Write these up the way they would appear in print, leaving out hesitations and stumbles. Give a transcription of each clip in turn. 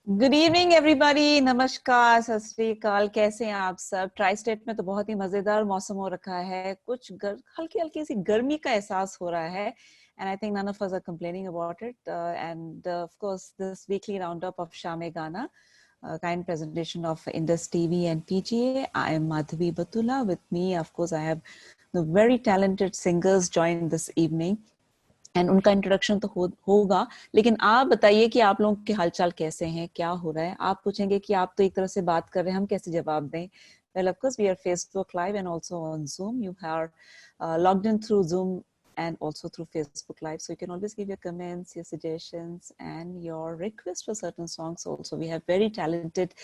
Good evening everybody, नमस्कार, सत श्री अकाल। कैसे हैं आप सब? ट्राई स्टेट में तो बहुत ही मजेदार मौसम हो रखा है। कुछ हल्की हल्की सी गर्मी का एहसास हो रहा है and I think none of us are complaining about it. And of course, this weekly roundup of Shame Gana, a kind presentation of Indus TV and PGA. I am Madhavi Batula. With me, of course, I have the very talented singers joined this evening. And उनका introduction तो होगा, लेकिन आप बताइए कि आप लोगों के हालचाल कैसे हैं, क्या हो रहा है। आप पूछेंगे कि आप तो एक तरह से बात कर रहे हैं, हम कैसे जवाब दें। Well, of course, we are Facebook Live and also on Zoom. You are logged in through Zoom and also through Facebook Live. So you can always give your comments, your suggestions, and your requests for certain songs also. We have very talented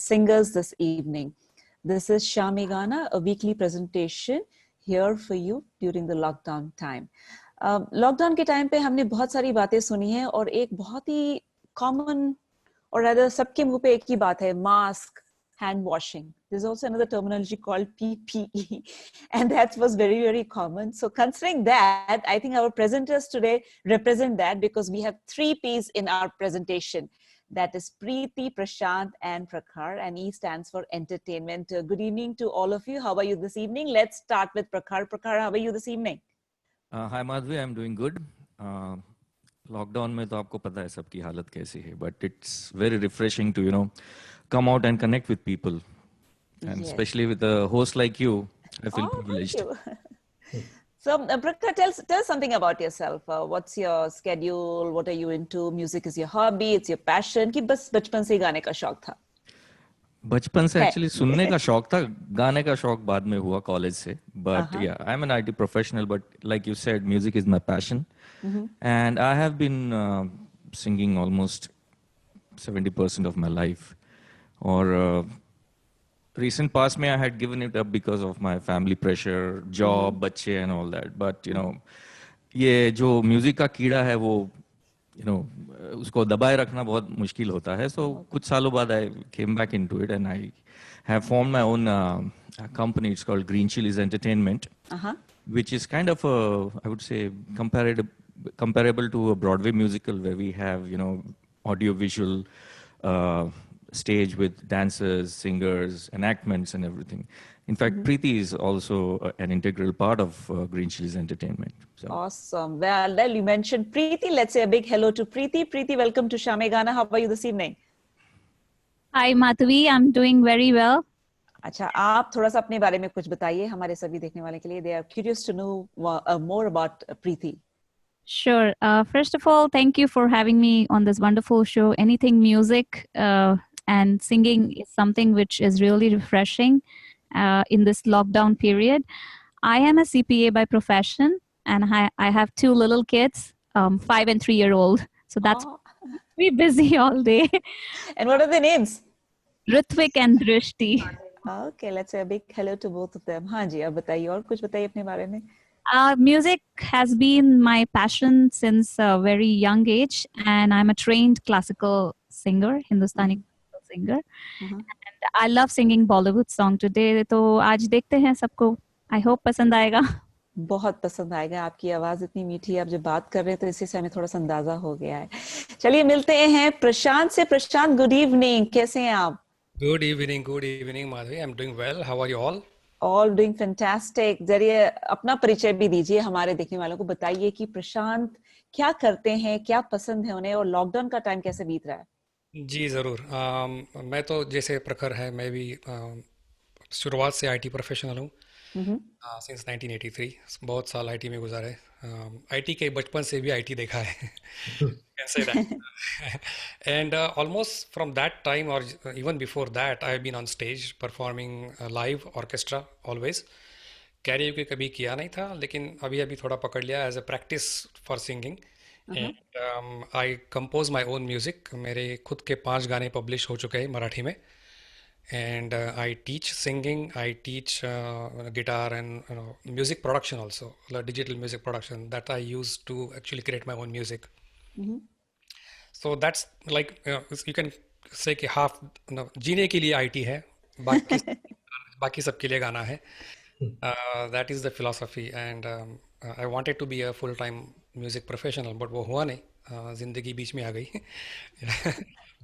singers this evening. This is Shami Gana, a weekly presentation here for you during the lockdown time. Lockdown के time पे हमने बहुत सारी बातें सुनी हैं और एक बहुत ही कॉमन और rather सबके मुंह पे एक ही बात है, mask, hand washing. There's also another terminology called PPE, and that was very, very common. So considering that, I think our presenters today represent that because we have 3 P's in our presentation. That is Preeti, Prashant, and Prakhar, and E stands for entertainment. Good evening to all of you. How are you this evening? Let's start with Prakhar. Prakhar, how are you this evening? Hi Madhvi, I'm doing good. Lockdown में तो आपको पता है सबकी हालत कैसी है, but it's very refreshing to come out and connect with people, and Yes. especially with a host like you, I feel privileged. Thank you. So, Prakta, tell something about yourself. What's your schedule? What are you into? Music is your hobby, it's your passion, कि बस बचपन से ही गाने का शौक था? बचपन से है। एक्चुअली सुनने का शौक था, गाने का शौक बाद में हुआ कॉलेज से. But Uh-huh. yeah, I'm an IT professional, but like you said, music is my passion. Mhm. And I have been singing almost 70% of my life. Or recent past में I had given it up because of my family pressure, job, बच्चे and all that. But ये जो music का कीड़ा है वो उसको दबाए रखना बहुत मुश्किल होता है. So कुछ सालों बाद I came back into it and I have formed my own company. It's called Green Chilies Entertainment, which is kind of I would say comparable to a Broadway musical where we have audio visual stage with dancers, singers, enactments and everything. In fact, Preeti is also an integral part of Green Chilies Entertainment. So. Awesome. Well, you mentioned Preeti. Let's say a big hello to Preeti. Preeti, welcome to Shame Gana. How are you this evening? Hi Madhavi, I'm doing very well. अच्छा, आप थोड़ा सा अपने बारे में कुछ बताइए हमारे सभी देखने वाले के लिए. They are curious to know more about Preeti. Sure. First of all, thank you for having me on this wonderful show. Anything music and singing is something which is really refreshing in this lockdown period. I am a CPA by profession, and I have 2 little kids, 5 and 3-year-old. So that's we busy all day. And what are their names? Ritvik and Drishti. Okay, let's say a big hello to both of them. हाँ जी, अब बताइए और कुछ बताइए अपने बारे में. Music has been my passion since a very young age, and I'm a trained classical singer, Hindustani classical singer. And I love singing Bollywood song today. तो आज देखते हैं सबको. I hope पसंद आएगा. बहुत पसंद आएगा. आपकी आवाज इतनी मीठी है, आप जब बात कर रहे हैं तो इसी से हमें थोड़ा सा अंदाजा हो गया है. चलिए मिलते हैं प्रशांत से. प्रशांत, गुड इवनिंग, कैसे हैं आप? Good evening, Madhavi. I'm doing well. How are you all? All doing fantastic. जरिए अपना परिचय भी दीजिए हमारे देखने वालों को. बताइए कि प्रशांत क्या करते हैं, क्या पसंद है उन्हें और लॉकडाउन का टाइम कैसे बीत रहा है? जी ज़रूर. मैं तो जैसे प्रखर है, मैं भी शुरुआत से आईटी प्रोफेशनल हूँ. सिंस 1983 बहुत साल आईटी में गुजारे. आईटी के बचपन से भी आईटी देखा है. Can say that. And almost from that time or even before that, I have been on stage performing live orchestra always. Karaoke कभी किया नहीं था, लेकिन अभी अभी थोड़ा पकड़ लिया as a practice for singing. And I compose my own music. मेरे खुद के 5 गाने पब्लिश हो चुके हैं मराठी में. And I teach singing, I teach guitar and music production also, digital music production that I use to actually create my own music. So that's like you can say कि half जीने के लिए IT है, बाकी सबके लिए गाना है. That is the philosophy, and I wanted to be a full-time music professional, but वो हुआ नहीं. जिंदगी बीच में आ गई.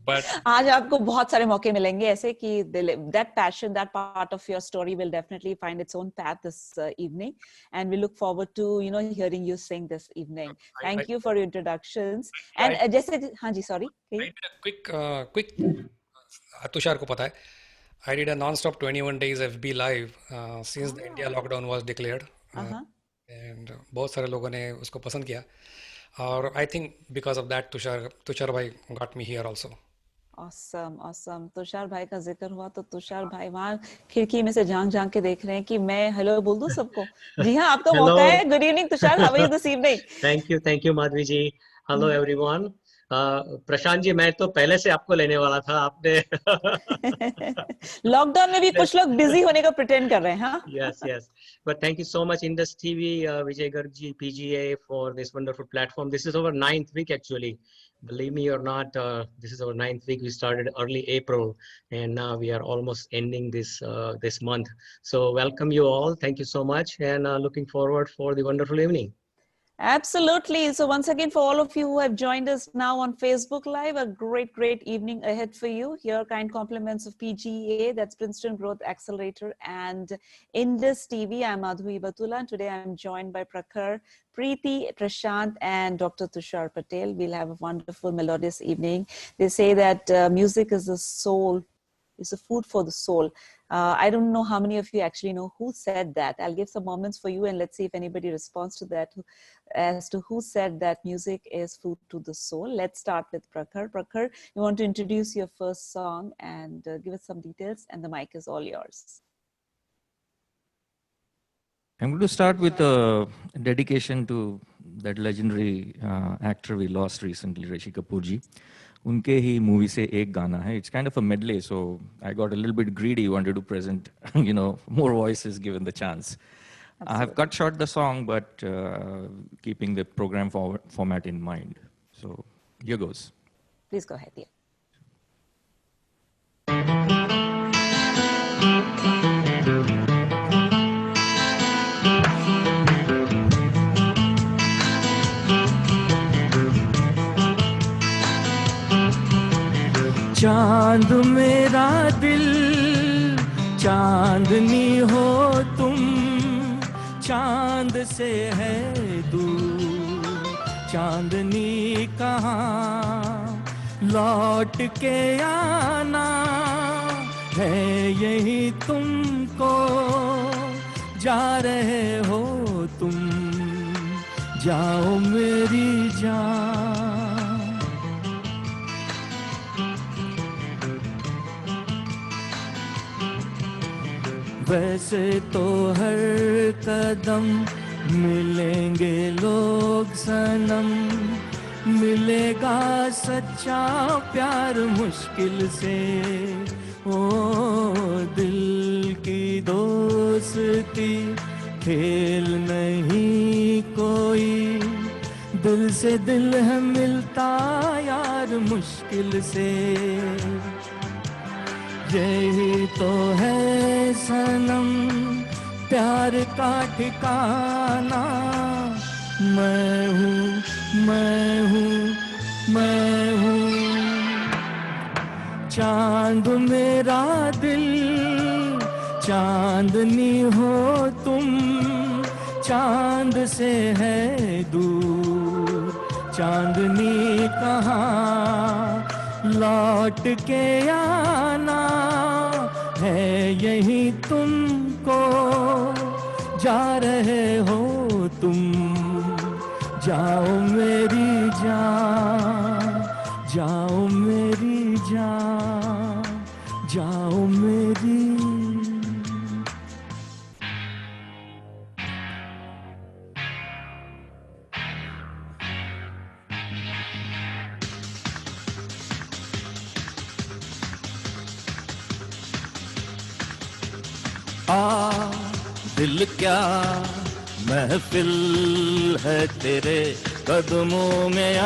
but आज आपको बहुत सारे मौके मिलेंगे ऐसे कि that passion, that part of your story will definitely find its own path this evening, and we look forward to hearing you sing this evening. Thank you for your introductions. And जैसे हाँ जी, sorry. I did a quick Tushar को पता है, I did a non-stop 21 days FB live since the India lockdown was declared. And बहुत सारे लोगों ने उसको पसंद किया, और I think because of that Tushar भाई got me here also. Awesome. Tushar भाई का जिक्र हुआ तो तुषार भाई वहाँ खिड़की में से झांक के देख रहे हैं कि मैं हेलो बोल दूं सबको. जी हाँ, आपका मौका है. Good evening Tushar, how are you this evening? Thank you Madhavi ji. Hello everyone. Prashant ji, मैं तो पहले से आपको लेने वाला था, आपने लॉकडाउन में भी कुछ लोग बिजी होने का प्रिटेंड कर रहे हैं. हाँ, yes, but thank you so much Indus TV, Vijay Garg ji, PGA, for this wonderful platform. This is our 9th week actually, believe me or not. This is our 9th week. We started early April and now we are almost ending this month. So welcome you all, thank you so much, and looking forward for the wonderful evening. Absolutely. So once again, for all of you who have joined us now on Facebook Live, a great evening ahead for you. Here, kind compliments of PGA, that's Princeton Growth Accelerator, and Indus TV. I'm Madhuri Batula, and today I'm joined by Prakhar, Preeti, Prashant, and Dr. Tushar Patel. We'll have a wonderful, melodious evening. They say that music is the soul, is a food for the soul. I don't know how many of you actually know who said that. I'll give some moments for you and let's see if anybody responds to that as to who said that music is food to the soul. Let's start with Prakhar. Prakhar, you want to introduce your first song and give us some details, and the mic is all yours. I'm going to start with a dedication to that legendary actor we lost recently, Rishi Kapoor ji. उनके ही movie से एक गाना है. It's kind of a medley, so I got a little bit greedy, wanted to present, more voices given the chance. Absolutely. I have cut short the song, but keeping the program format in mind. So here goes. Please go ahead, yeah. चांद मेरा दिल, चांदनी हो तुम, चांद से है दूर चांदनी कहाँ, लौट के आना है यही तुमको, जा रहे हो तुम, जाओ मेरी जान. वैसे तो हर कदम मिलेंगे लोग सनम, मिलेगा सच्चा प्यार मुश्किल से, ओ दिल की दोस्ती खेल नहीं कोई, दिल से दिल है मिलता यार मुश्किल से, यही तो है सनम प्यार का ठिकाना, मैं हूँ चांद मेरा दिल, चांदनी हो तुम, चांद से है दूर चांदनी कहाँ, लौट के आना है यही तुमको, जा रहे हो तुम, जाओ मेरी जान, जाओ मेरी जान, जाओ मेरी. दिल क्या महफिल है तेरे कदमों में, आ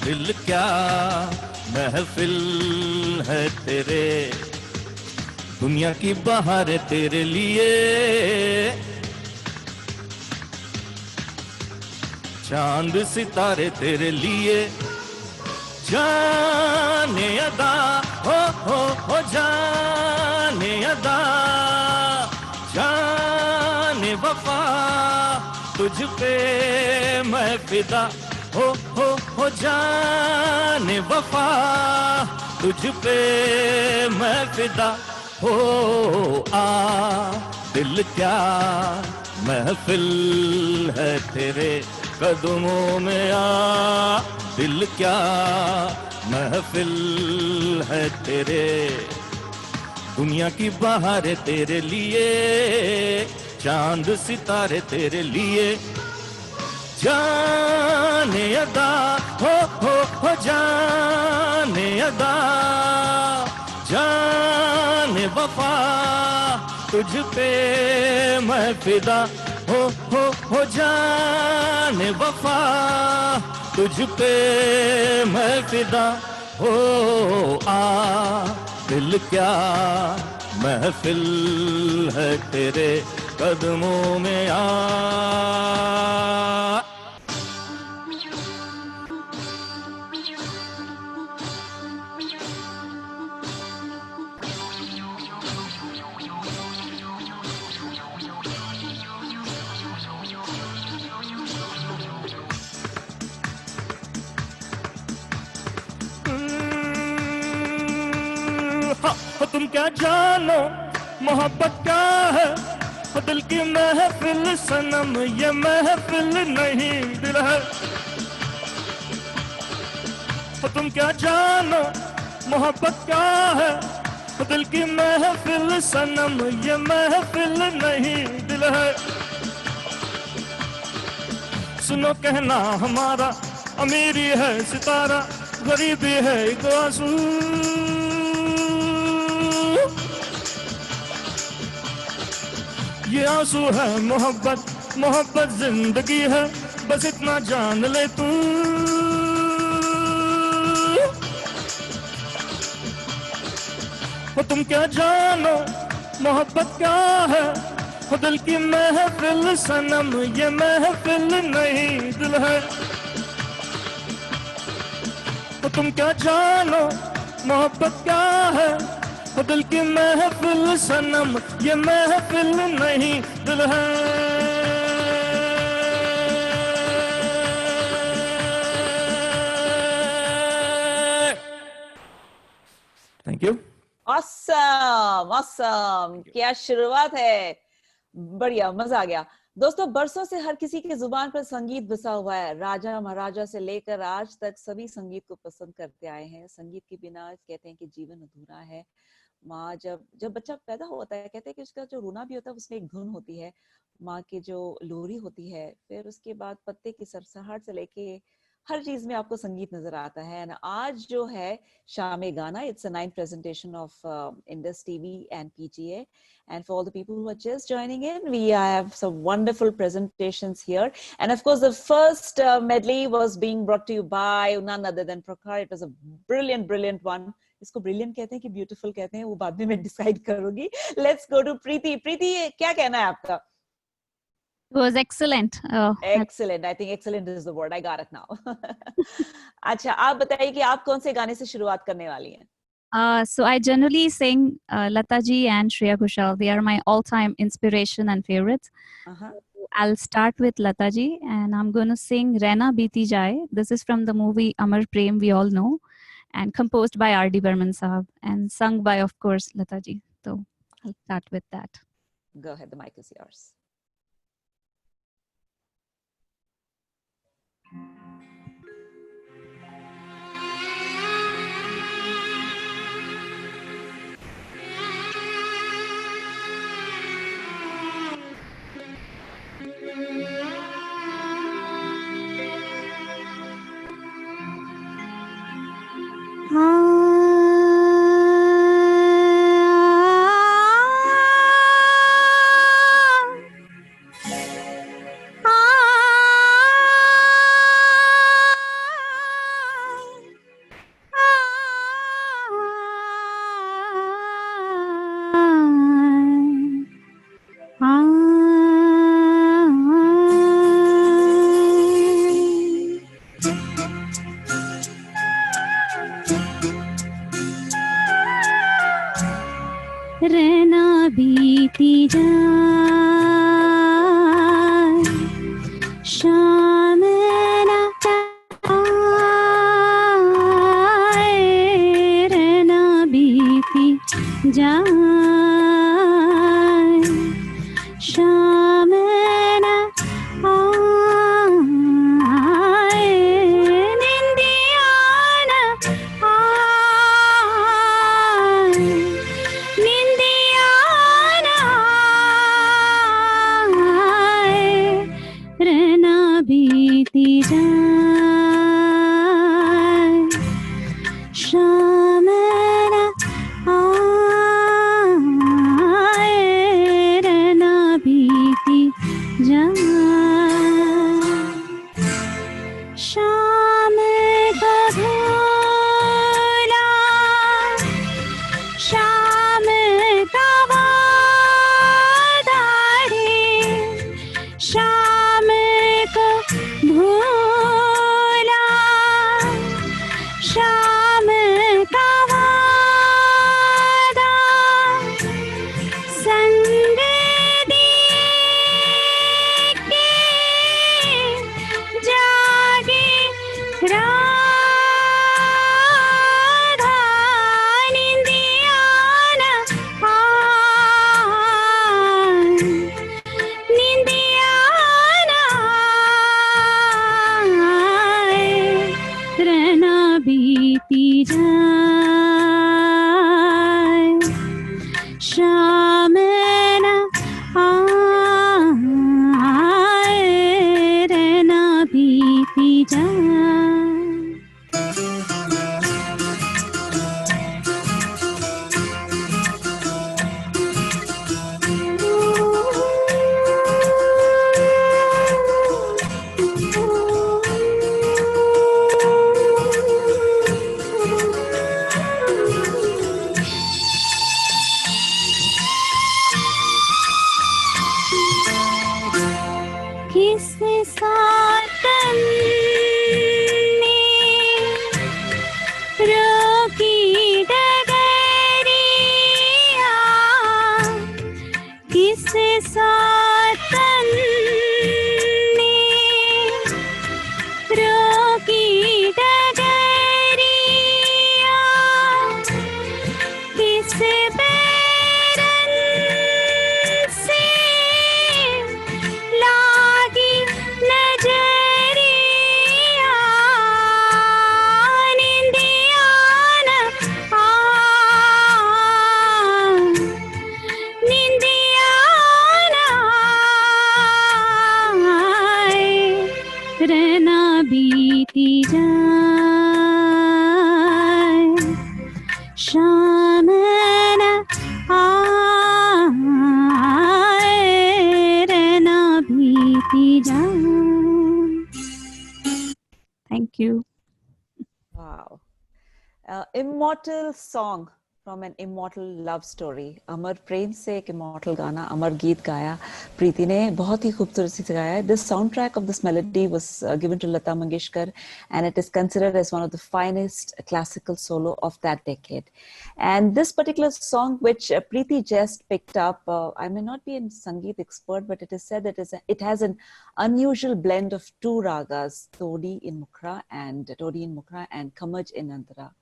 दिल क्या महफिल है तेरे, दुनिया की बहारें तेरे लिए, चांद सितारे तेरे लिए, जाने अदा हो जाने अदा, जाने वफा तुझ पे मैं फिदा, हो जाने वफा तुझ पे मैं फिदा, हो आ दिल क्या महफिल है तेरे कदमों में, आ दिल क्या महफिल है तेरे, दुनिया की बहारें तेरे लिए, चांद सितारे तेरे लिए, जाने अदा हो जाने अदा, जाने वफा तुझ पे मैं फिदा, हो जाने वफा तुझ पे मैं फिदा, हो आ दिल क्या महफिल है तेरे कदमों में, आ तुम क्या जानो मोहब्बत क्या है, दिल की महफिल सनम ये महफिल नहीं दिल है, तुम क्या जानो मोहब्बत क्या है, दिल की महफिल सनम ये महफिल नहीं दिल है, सुनो कहना हमारा अमीरी है सितारा, गरीबी है एक आंसू, ये आंसू है मोहब्बत, मोहब्बत जिंदगी है, बस इतना जान ले तू, वो तुम क्या जानो मोहब्बत क्या है, वो दिल की महफिल सनम ये महफिल नहीं दिल है, वो तुम क्या जानो मोहब्बत क्या है, वो दिल की महफिल सनम ये महफिल नहीं दिल है। Thank you. ऑसम ऑसम, क्या शुरुआत है, बढ़िया, मजा आ गया। दोस्तों, बरसों से हर किसी की जुबान पर संगीत बसा हुआ है। राजा महाराजा से लेकर आज तक सभी संगीत को पसंद करते आए हैं। संगीत के बिना कहते हैं कि जीवन अधूरा है। माँ जब बच्चा पैदा होता है, कहते हैं कि उसका जो रोना भी होता है उसमें एक धुन होती है, माँ की जो लोरी होती है, फिर उसके बाद पत्ते की सरसराहट से लेके हर चीज में आपको संगीत नजर आता है। आज जो है शामे गाना, it's a 9th presentation of Indus TV and PGA, and for all the people who are just joining in, we have some wonderful presentations here, and of course the first medley was being brought to you by none other than Prakhar. It was a brilliant one. इसको brilliant कहते हैं कि beautiful कहते हैं, वो बाद में मैं decide करूंगी। Let's go to Preeti. Preeti, क्या कहना है आपका? It was excellent. Excellent. I think excellent is the word. I got it now. अच्छा, आप बताइए कि आप कौन से गाने से शुरुआत करने वाली हैं? So I generally sing Lata ji and Shreya Ghoshal. They are my all-time inspiration and favorites. I'll start with Lata ji, and I'm going to sing Rehna Biti Jaye. This is from the movie Amar Prem, we all know, and composed by R.D. Burman Sahab, and sung by, of course, Lata ji. So I'll start with that. Go ahead, the mic is yours. रहना बीती जाए, शाम ना आए, रहना बीती जाए, शाम ना आए, निंदिया ना आए, निंदिया ना आए, रहना बीती जाए, शाम ना आए, रहना बीती जाए, शाम का भोला, शाम का वादा है, शाम को भोला, शाम का वादा, संग देख के जागे राधा, निंदिया ना आए, निंदिया ना आए, रहना बीती जाए, शाम ना आए, रहना बीती जाए। किस सातन ने रोकी डगरिया, किस सातन ने रोकी डगरिया, किस बैरन से लागी नजरिया, निंदिया ना आए, निंदिया ना आए, रहना बीती जाए, शाम ना आए, रहना बीती जाए। Thank you. Wow. Immortal song from an immortal love story. अमर प्रेम से एक immortal गाना, अमर गीत गाया प्रीति ने, बहुत ही खूबसूरती से गाया. This soundtrack of this melody was given to Lata Mangeshkar, and it is considered as one of the finest classical solo of that decade. And this particular song, which Preeti just picked up, I may not be a Sangeet expert, but it is said that it has an unusual blend of two ragas, Todi in Mukhra and Kamaj in Antara.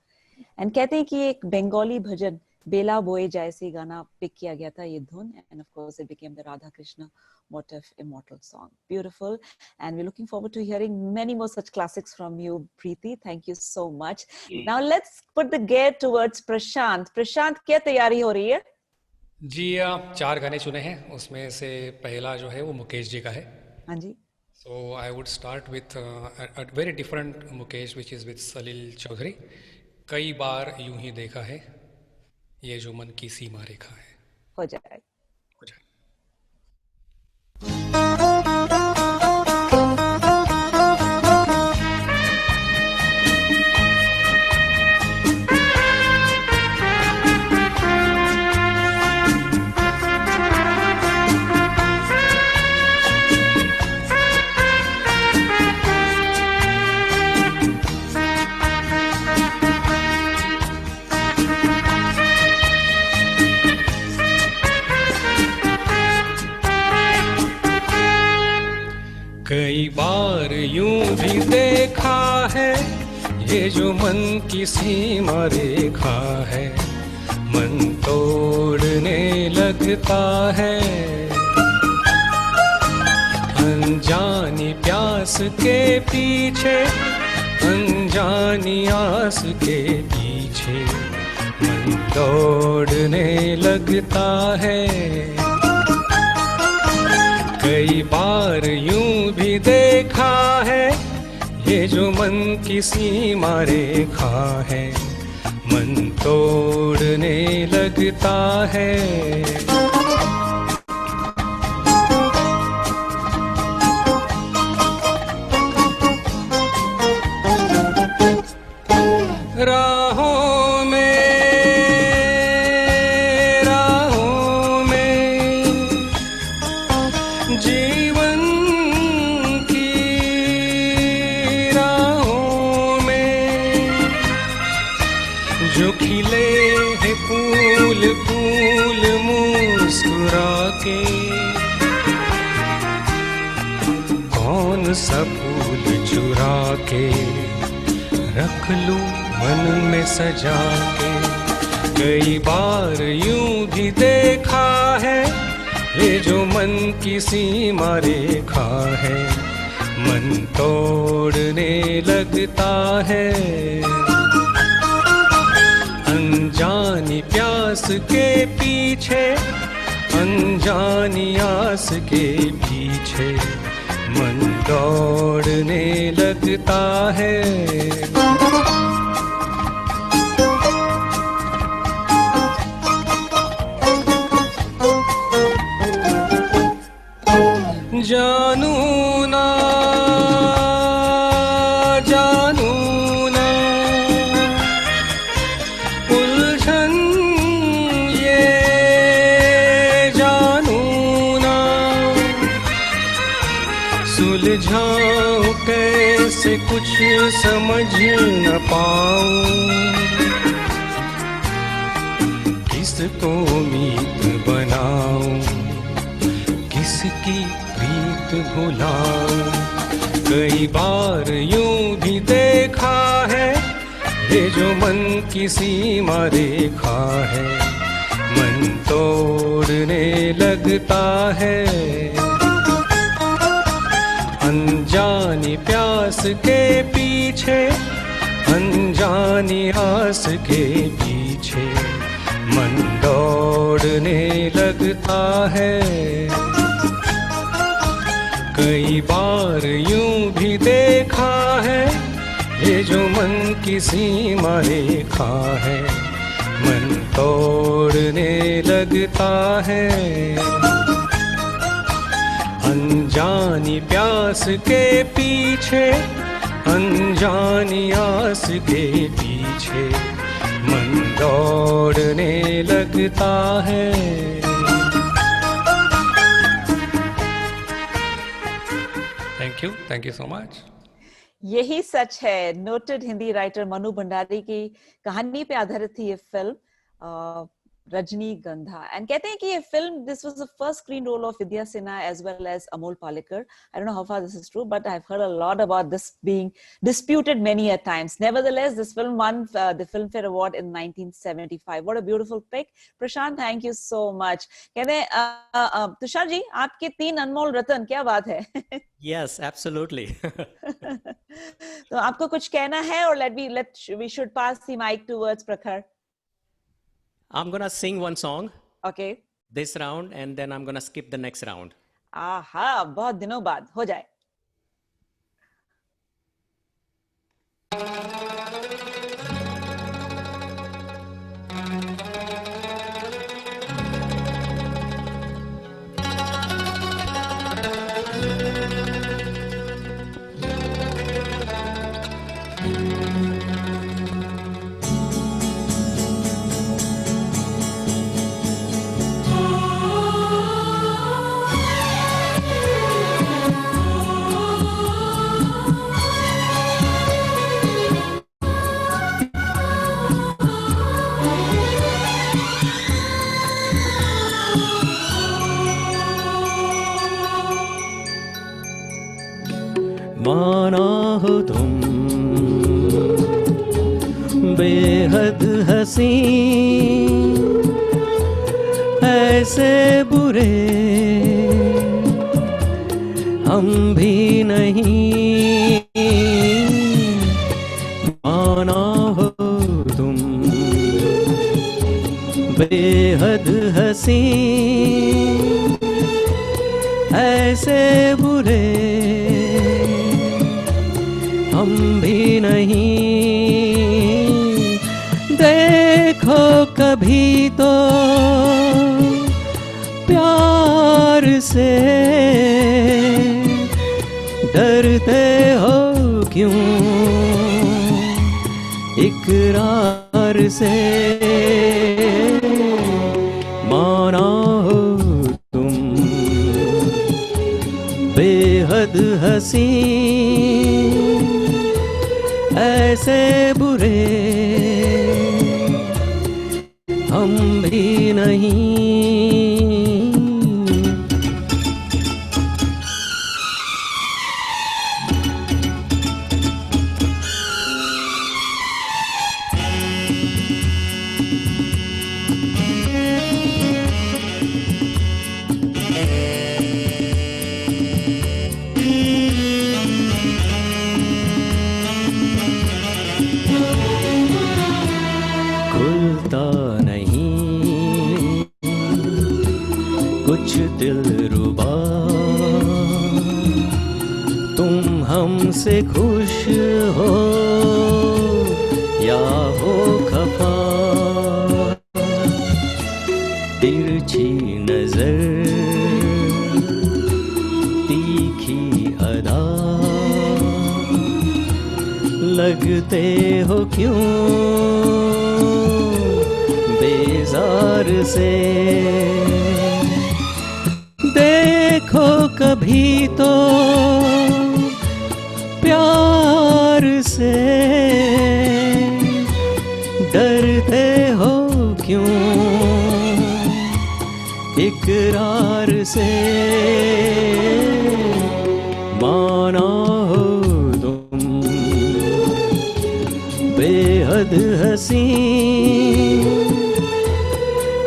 And कहते हैं कि एक बंगाली भजन बेला बोए जैसे गाना pick किया गया था ये धुन, and of course it became the Radha Krishna motif immortal song. Beautiful, and we're looking forward to hearing many more such classics from you, Preeti. Thank you so much. Now let's put the gear towards Prashant. Prashant, क्या तैयारी हो रही है? जी आप 4 गाने चुने हैं, उसमें से पहला जो है वो मुकेश जी का है. हाँ जी. So I would start with a very different Mukesh, which is with Salil Chaudhary. कई बार यूं ही देखा है, ये जो मन की सीमा रेखा है. हो जाए. हो जाए. ये जो मन की सीमा रेखा है, मन तोड़ने लगता है। अनजानी प्यास के पीछे, अनजानी आस के पीछे मन दौड़ने लगता है। कई बार यूं भी देखा है, ये जो मन की सीमा रेखा है, मन तोड़ने लगता है। राहों में जीवन की राहों में जो खिले हैं फूल फूल मुस्कुरा के, कौन सा फूल चुरा के रख लूं मन में सजा के। कई बार यूं भी देखा है, ये जो मन की सीमा रेखा है, मन तोड़ने लगता है। अनजानी प्यास के पीछे, अनजानी आस के पीछे मन दौड़ने लगता है। जानू ना जानू ना उलझन ये जानू ना, सुलझाऊं कैसे कुछ समझ न पाऊं। किसको मीत बनाऊं, किसकी प्रीत भुलाऊं। कई बार यूं भी देखा है, ये जो मन की सीमा रेखा है, मन तोड़ने लगता है। अनजानी प्यास के पीछे, अनजानी आस के पीछे मन दौड़ने लगता है। कई बार यूं भी देखा है, ये जो मन की सीमा रेखा है, मन तोड़ने लगता है। अनजानी प्यास के पीछे, अनजानी आस के पीछे मन दौड़ने लगता है। Thank you so much. यही सच है। नोटेड हिंदी राइटर मनु भंडारी की कहानी पे आधारित थी ये फिल्म रजनीगंधा। एंड कहते हैं कि ये film, this was the first screen role of Vidya Sinha as well as Amol Palekar. I don't know how far this is true, but I have heard a lot about this being disputed many a times. Nevertheless, this film won the Filmfare Award in 1975. What a beautiful pick. Prashant, thank you so much. कहते हैं तुषार जी, आपके 3 अनमोल रत्न, क्या बात है? Yes, absolutely. तो आपको कुछ कहना है, और we should pass the mic towards Prakhar. I'm gonna sing one song Okay. this round, and then I'm gonna skip the next round. आहा, बहुत दिनों बाद हो जाए. बेहद हंसी ऐसे बुरे हम भी नहीं माना हो तुम बेहद हंसी ऐसे बुरे हम भी नहीं देखो कभी तो प्यार से डरते हो क्यों इकरार से माना हो तुम बेहद हंसी ऐसे बुरे हम भी नहीं खुलता नहीं कुछ दिलरुबा तुम हमसे खुश हो या हो खफा तिरछी नजर तीखी अदा लगते हो क्यों बेजार से देखो कभी तो प्यार से डरते हो क्यों इकरार से माना हो तुम बेहद हंसी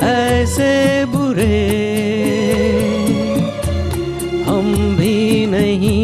ऐसे बुरे हम भी नहीं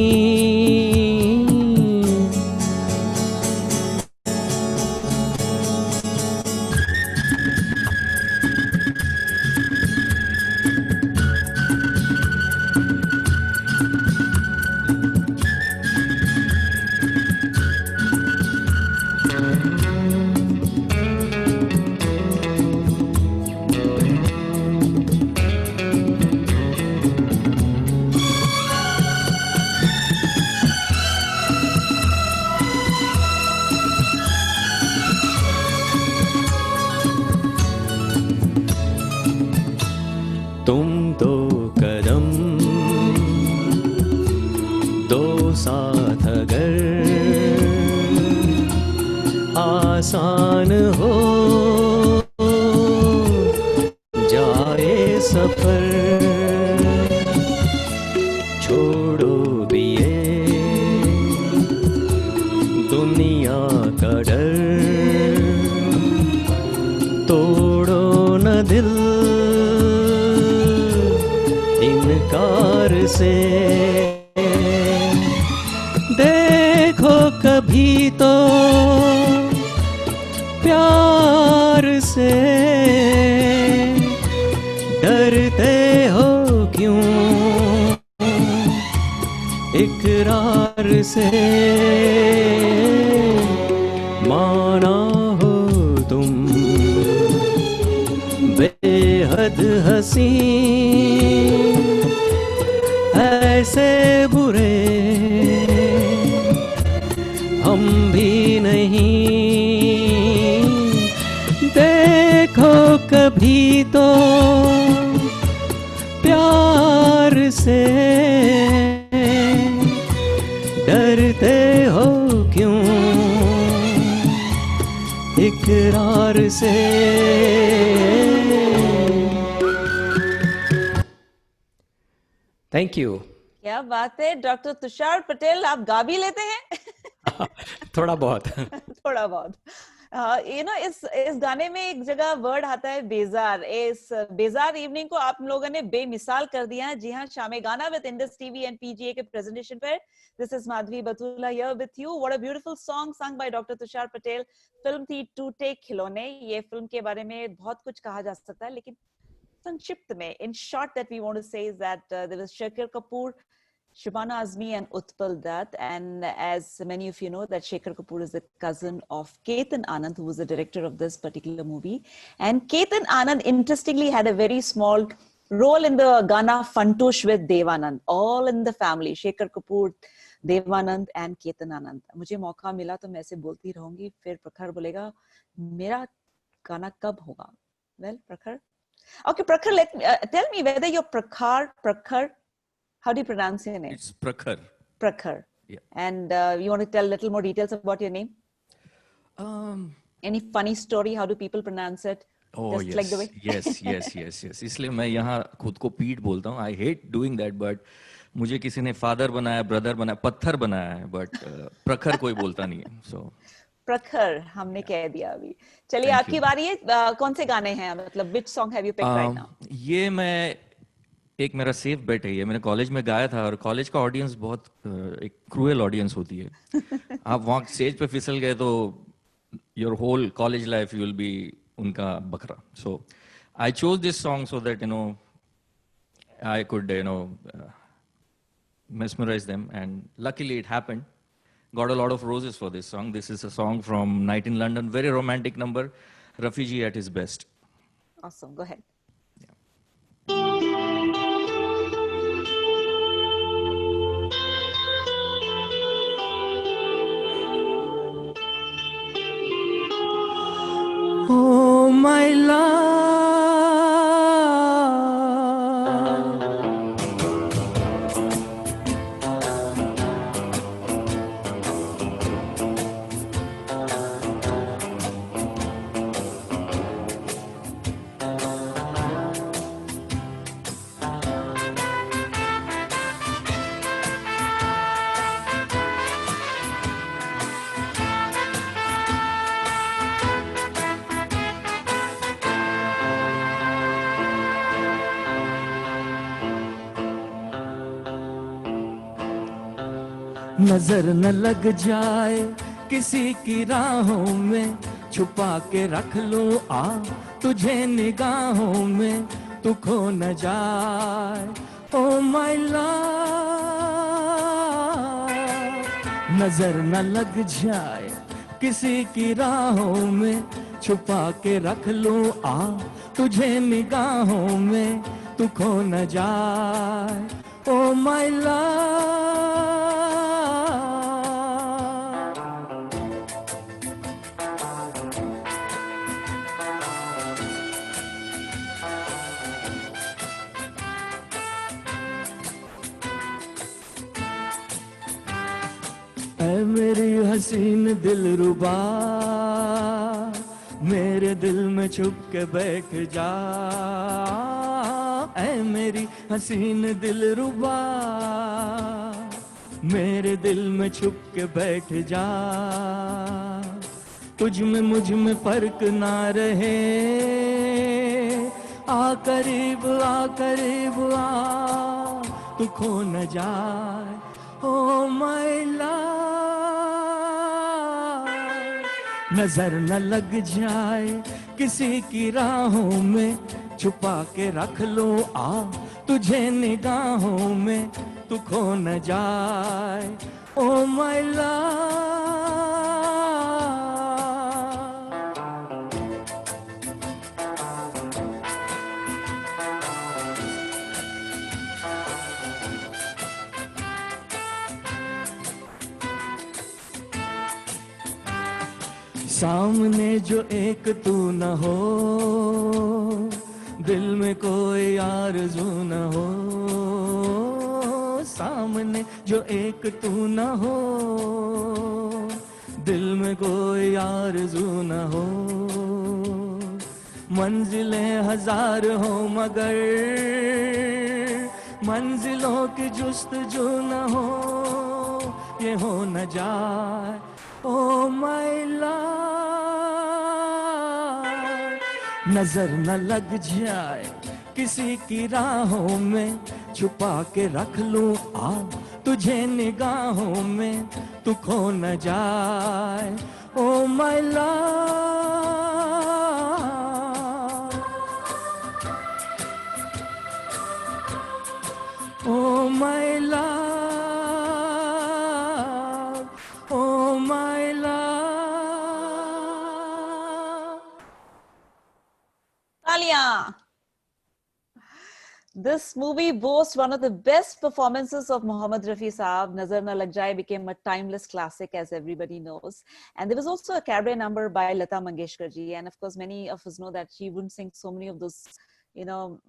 तुम दो कदम दो साथ अगर आसान हो जाए सफर छोड़ो भी ये दुनिया का डर तोड़ो न दिल इनकार से देखो कभी तो प्यार से डरते हो क्यों इकरार से माना हो तुम बेहद हंसी ऐसे बुरे हम भी नहीं देखो कभी तो प्यार से डरते हो क्यों इकरार से थैंक यू क्या बात है डॉक्टर तुषार पटेल, आप गा भी लेते हैं? थोड़ा बहुत थोड़ा बहुत। इस गाने में एक जगह वर्ड आता है बेजार. इस बेजार इवनिंग को आप लोगों ने बेमिसाल कर दिया है. जी हाँ, शामे गाना with Indus TV and PGA के प्रेजेंटेशन पर. This is Madhavi Batula here with you. What a beautiful song sung by doctor Tushar Patel. Film थी टूटे खिलौने. ये फिल्म के बारे में बहुत कुछ कहा जा सकता है, लेकिन संक्षिप्त में, in short, that we want to say is that there was Shekhar Kapoor, Shabana Azmi and Utpal Dutt, and as many of you know that Shekhar Kapoor is the cousin of Ketan Anand, who was the director of this particular movie. And Ketan Anand interestingly had a very small role in the Gana Fantush with Devanand, all in the family, Shekhar Kapoor, Devanand and Ketan Anand. मुझे मौका मिला तो मैं ऐसे बोलती रहूंगी, फिर प्रखर बोलेगा मेरा गाना कब होगा. Well, Prakhar. Okay, Prakhar, tell me whether you're Prakhar, how do you pronounce your name? It's Prakhar. Prakhar. Yeah. And you want to tell a little more details about your name? Any funny story? How do people pronounce it? Oh, Just yes. like the way? yes. इसलिए मैं यहाँ खुद को पीठ बोलता हूँ. I hate doing that, but मुझे किसी ने father बनाया, brother बनाया, पत्थर बनाया है, but प्रखर कोई बोलता नहीं है. So प्रखर हमने कह दिया अभी. चलिए Thank आपकी you. बारी है. कौन से गाने हैं, मतलब which song have you picked right now? ये मैं एक मेरा सेफ बेट है. ये मैंने कॉलेज में गाया था, और कॉलेज का ऑडियंस बहुत एक क्रूएल ऑडियंस होती है. आप वहाँ स्टेज पे फिसल गए तो your whole college life you will be उनका बकरा. So I chose this song so that I could mesmerize them, and luckily it happened. Got a lot of roses for this song. This is a song from Night in London, very romantic number, Rafi ji at his best. Awesome, go ahead. Oh my love, नजर न लग जाए किसी की राहों में, छुपा के रख लूं तुझे निगाहों में, तू खो न जाए. ओ माय लव, नजर न लग जाए किसी की राहों में, छुपा के रख लूं तुझे निगाहों में, तू खो न जाए. Oh my love. ऐ मेरी हसीन दिलरुबा, मेरे दिल में छुप के बैठ जा. ऐ मेरी हसीन दिलरुबा, मेरे दिल में छुप के बैठ जा. तुझ में मुझ में फर्क ना रहे, आ करीब आ, तू खो न जाए. ओ माय लव, नजर न लग जाए किसी की राहों में, छुपा के रख लो तुझे निगाहों में, तू खो न जाए. Oh my love. सामने जो एक तू न हो, दिल में कोई आरज़ू न हो. सामने जो एक तू न हो, दिल में कोई आरज़ू न हो. मंजिलें हजार हो मगर मंजिलों की जुस्तजू न हो, ये हो न जाए. ओ माय लव, नजर न लग जाए किसी की राहों में, छुपा के रख लूं आ तुझे निगाहों में, तू खो न जाए oh my love, oh my love, oh my love. Talia. This movie boasts one of the best performances of Mohammad Rafi Saab. Nazar Na Lag Jaye became a timeless classic, as everybody knows. And there was also a cabaret number by Lata Mangeshkar ji. And of course, many of us know that she wouldn't sing so many of those, you know,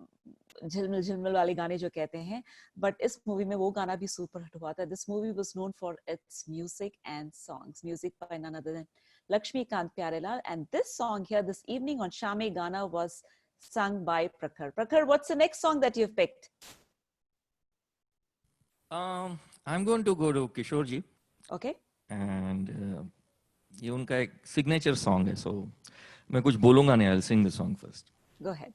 झिलमिल झिलमिल वाले गाने जो कहते हैं, but इस movie में वो गाना भी सुपर हिट हुआ था. This movie was known for its music and songs. Music by none other than Lakshmikant Pyarelal. And this song here, this evening on Shame Gana, was sung by Prakhar. Prakhar, what's the next song that you've picked? I'm going to go to Kishore ji. Okay. And ये उनका एक signature song है, so मैं कुछ बोलूँगा नहीं. I'll sing the song first. Go ahead.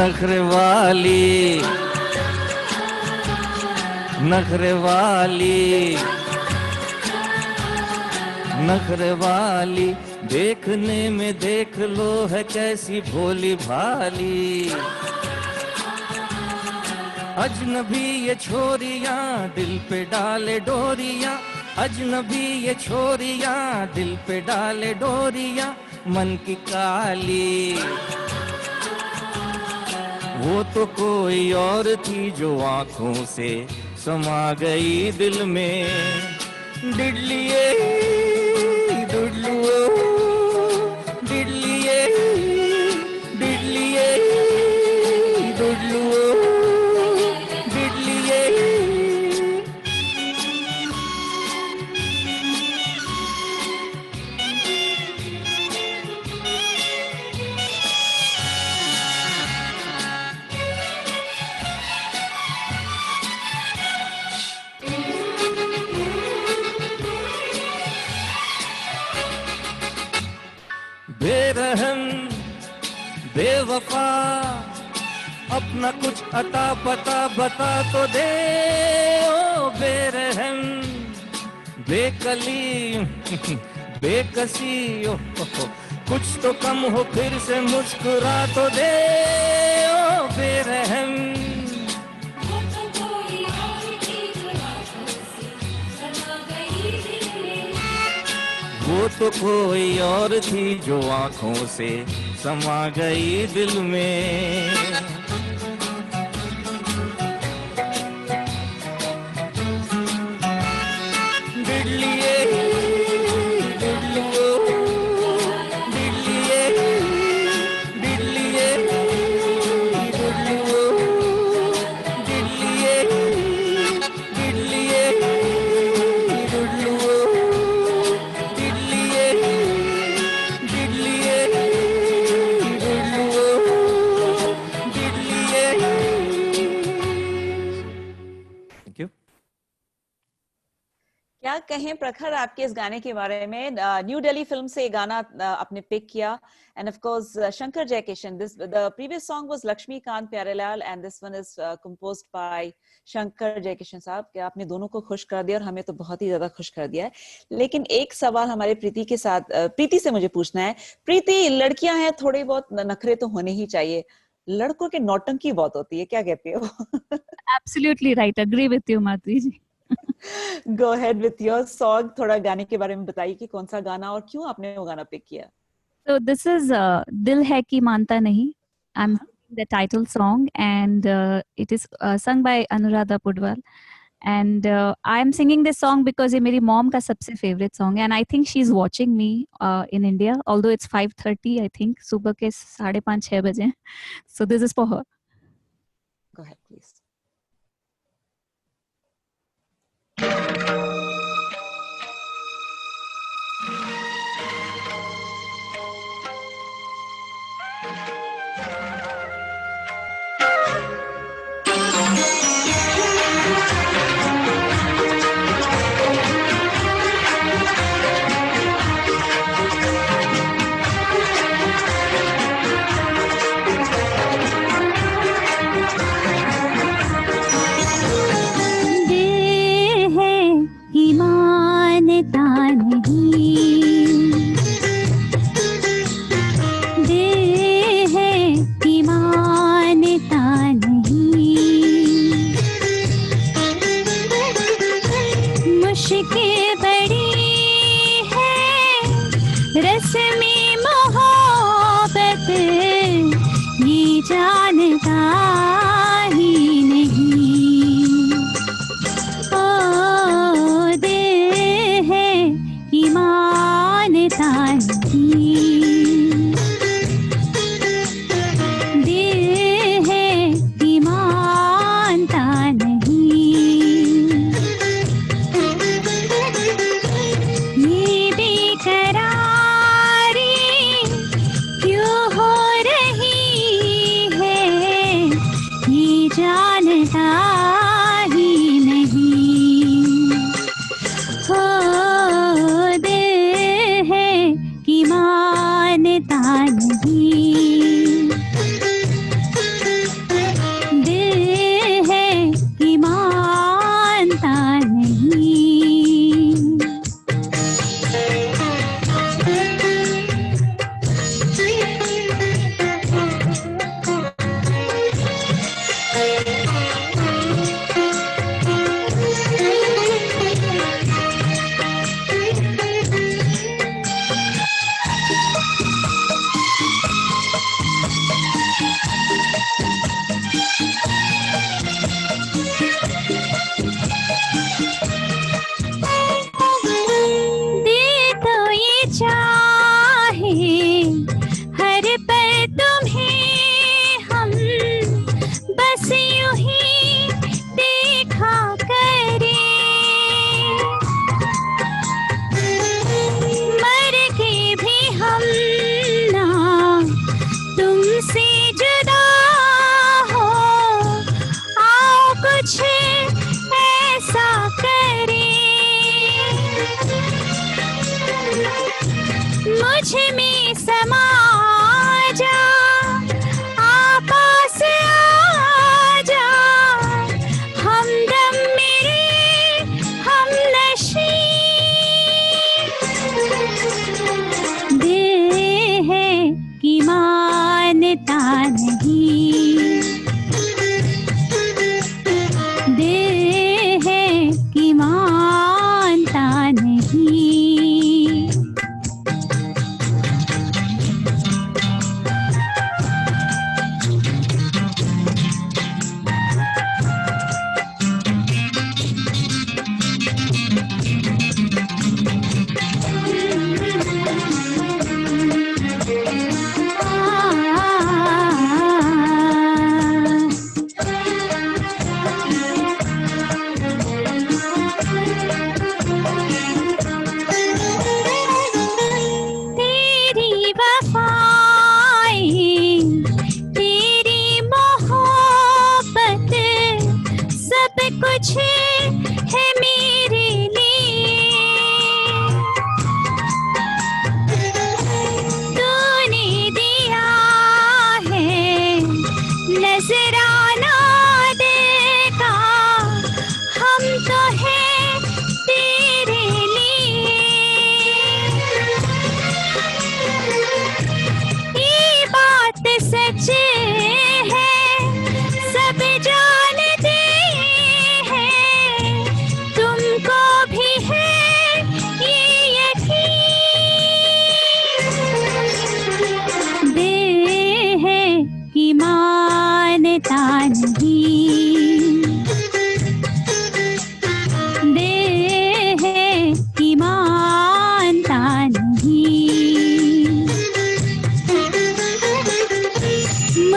नखरे वाली, नखरे वाली, नखरे वाली, देखने में देख लो है कैसी भोली भाली. अजनबी ये छोरियां दिल पे डाले डोरियां, अजनबी ये छोरियां दिल पे डाले डोरियां, मन की काली. वो तो कोई और थी जो आंखों से समा गई दिल में. डिडलिए डुडलुओ, डिडलिए डिडलिए डुडलुओ, डिडलिए. बेरहम बेवफा अपना कुछ अता पता बता तो दे. ओ बेरहम बेकली बेकसी, ओ कुछ तो कम हो फिर से मुस्कुरा तो दे. ओ बेरहम वो तो कोई और थी जो आंखों से समा गई दिल में. डिडलिए डिडलुओ, डिडलिए डिडलिए डिडलुओ, डिडलिए डिडलिए डिडलुओ, क्या कहें प्रखर आपके इस गाने के बारे में. न्यू दिल्ली फिल्म से ये गाना आपने पिक किया, and of course Shankar Jaikishan. This the previous song was Laxmikant Pyarelal and this one is composed by Shankar Jaikishan साहब. क्या आपने दोनों को खुश कर दिया और हमें तो बहुत ही ज्यादा खुश कर दिया है. लेकिन एक सवाल हमारे प्रीति के साथ, प्रीति से मुझे पूछना है. प्रीति, लड़कियां हैं, थोड़ी बहुत नखरे तो होने ही चाहिए, लड़कों के नौटंकी बहुत होती है, क्या कहते हो? Absolutely right. Agree with you, Madhuri ji. Go ahead with your song. थोड़ा गाने के बारे में बताइए कि कौन सा गाना और क्यों आपने वो गाना पिक किया. So this is Dil Hai Ki Manta Nahi. I'm singing the title song, and it is sung by Anuradha Pudwal. And I'm singing this song because ये मेरी mom का सबसे favorite song है, and I think she's watching me in India, although it's 5:30 I think, सुबह के 5:30-6 बजे. So this is for her. Go ahead, please.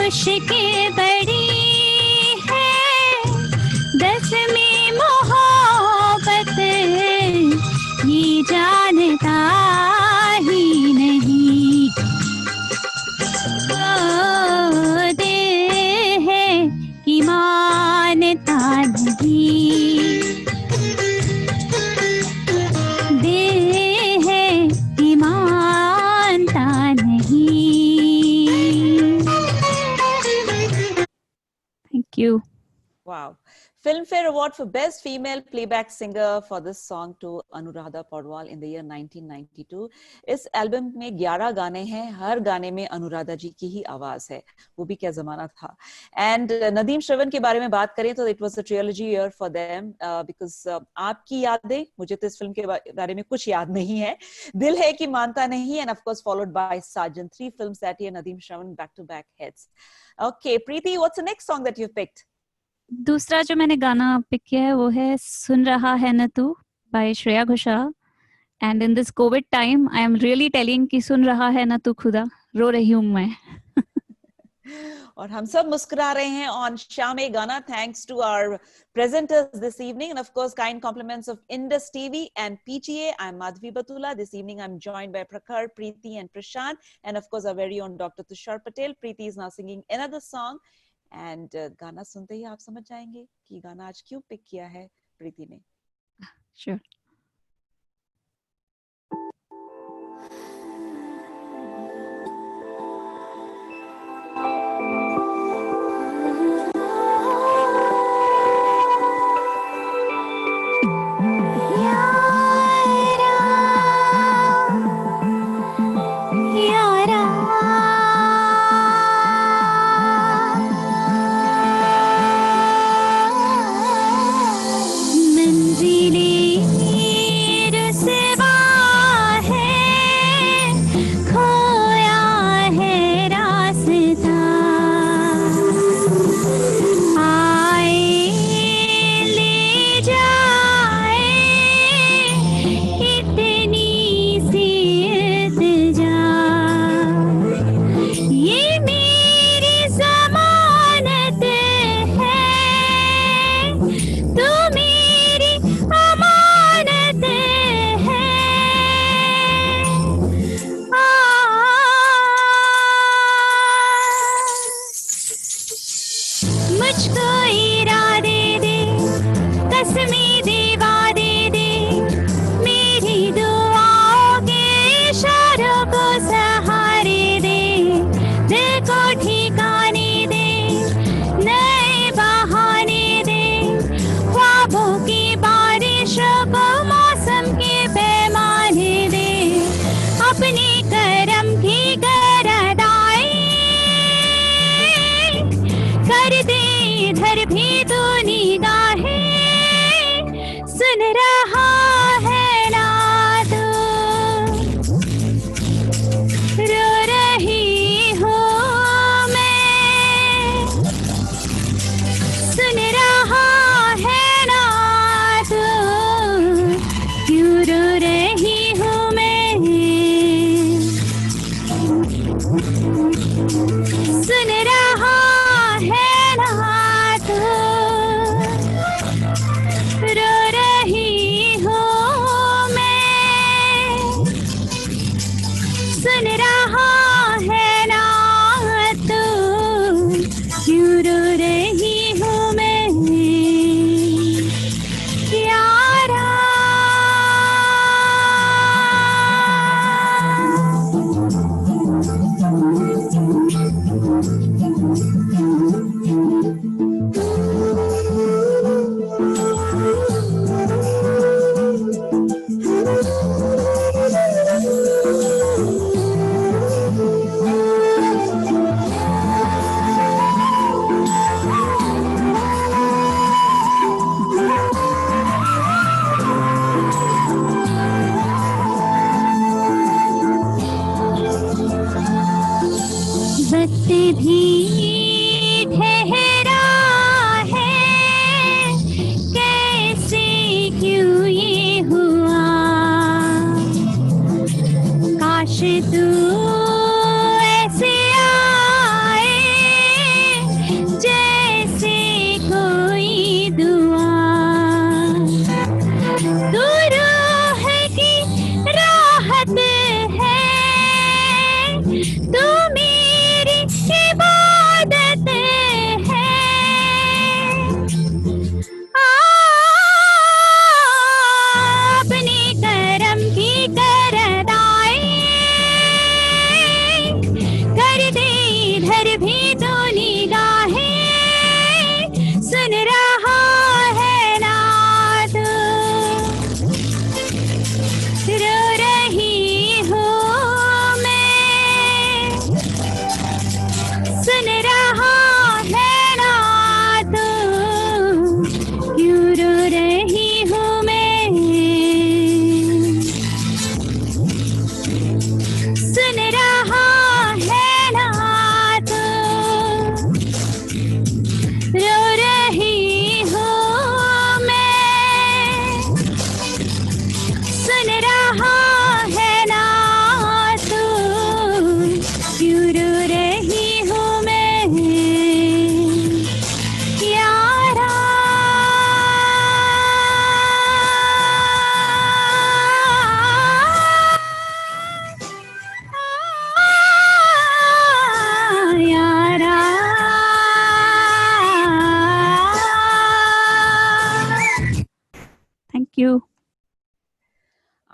मुश्किल बड़ी है, 10वीं मोहब्बत ये जानता ही नहीं। ओ दिल है कि मानता नहीं, दिल है कि मानता नहीं। Thank you. Wow. Filmfare Award for Best Female Playback Singer for this song to Anuradha Paudwal in the year 1992. इस एल्बम में 11 गाने हैं, हर गाने में अनुराधा जी की ही आवाज है। वो भी क्या जमाना था। एंड नदीम श्रवण के बारे में बात करें तो it was a ट्रियोलॉजी year for them because आपकी यादें, मुझे तो इस फिल्म के बारे में कुछ याद नहीं है, दिल है कि मानता नहीं, and of course followed by Saajan, 3 films that year, Nadeem Shravan back to back hits. Okay Preeti, what's the next song that you picked? दूसरा जो मैंने गाना पिक किया है वो है सुन रहा है न तू by Shreya Ghoshal. And in this covid time I am really telling कि सुन रहा है न तू खुदा, रो रही हूं मैं। और हम सब मुस्कुरा रहे हैं ऑन शामे गाना, thanks to our presenters this evening, and of course kind compliments of Indus TV and PTA. I'm Madhvi Batula. This evening I'm joined by Prakhar, Preeti and Prashant, and of course our very own Dr. Tushar Patel. Preeti is now singing another song, and गाना सुनते ही आप समझ जाएंगे कि गाना आज क्यों pick किया है प्रीति ने। Sure. वक्त भी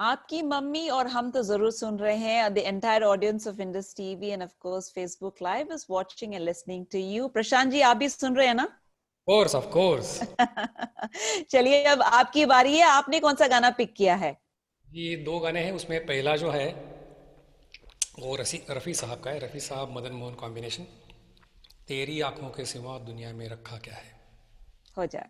आपकी मम्मी और हम तो जरूर सुन रहे हैं. The entire audience of Indus TV and of course Facebook Live is watching and listening to you. Prashant ji, आप भी सुन रहे हैं ना? Of course. चलिए, अब आपकी बारी है. आपने कौन सा गाना पिक किया है? ये 2 गाने हैं, उसमें पहला जो है वो रफ़ी साहब का है. रफ़ी साहब मदन मोहन कॉम्बिनेशन. तेरी आंखों के सिवा दुनिया में रखा क्या है. हो जाए.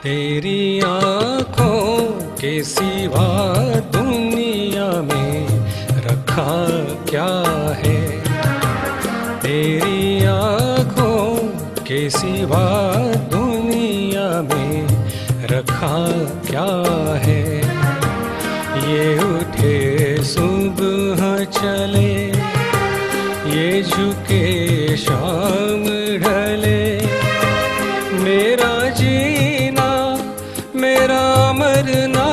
तेरी आंखों के सिवा दुनिया में रखा क्या है. तेरी आंखों के सिवा दुनिया में रखा क्या है. ये उठे सुबह चले, ये झुके शाम ढले. मेरा जीना मेरा मरना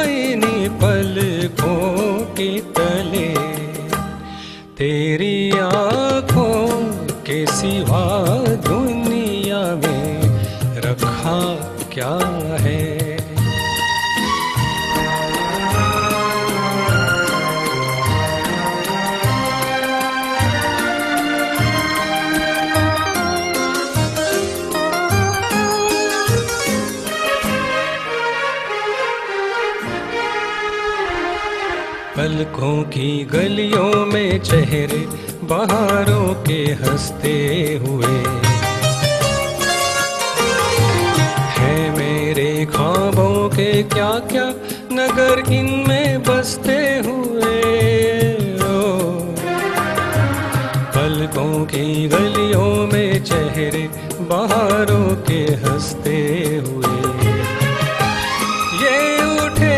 इन्हीं पलकों के तले. तेरी आंखों के सिवा दुनिया में रखा क्या है. पलकों की गलियों में चेहरे बहारों के हंसते हुए हैं. मेरे ख्वाबों के क्या क्या नगर इनमें बसते हुए. पलकों की गलियों में चेहरे बहारों के हंसते हुए. ये उठे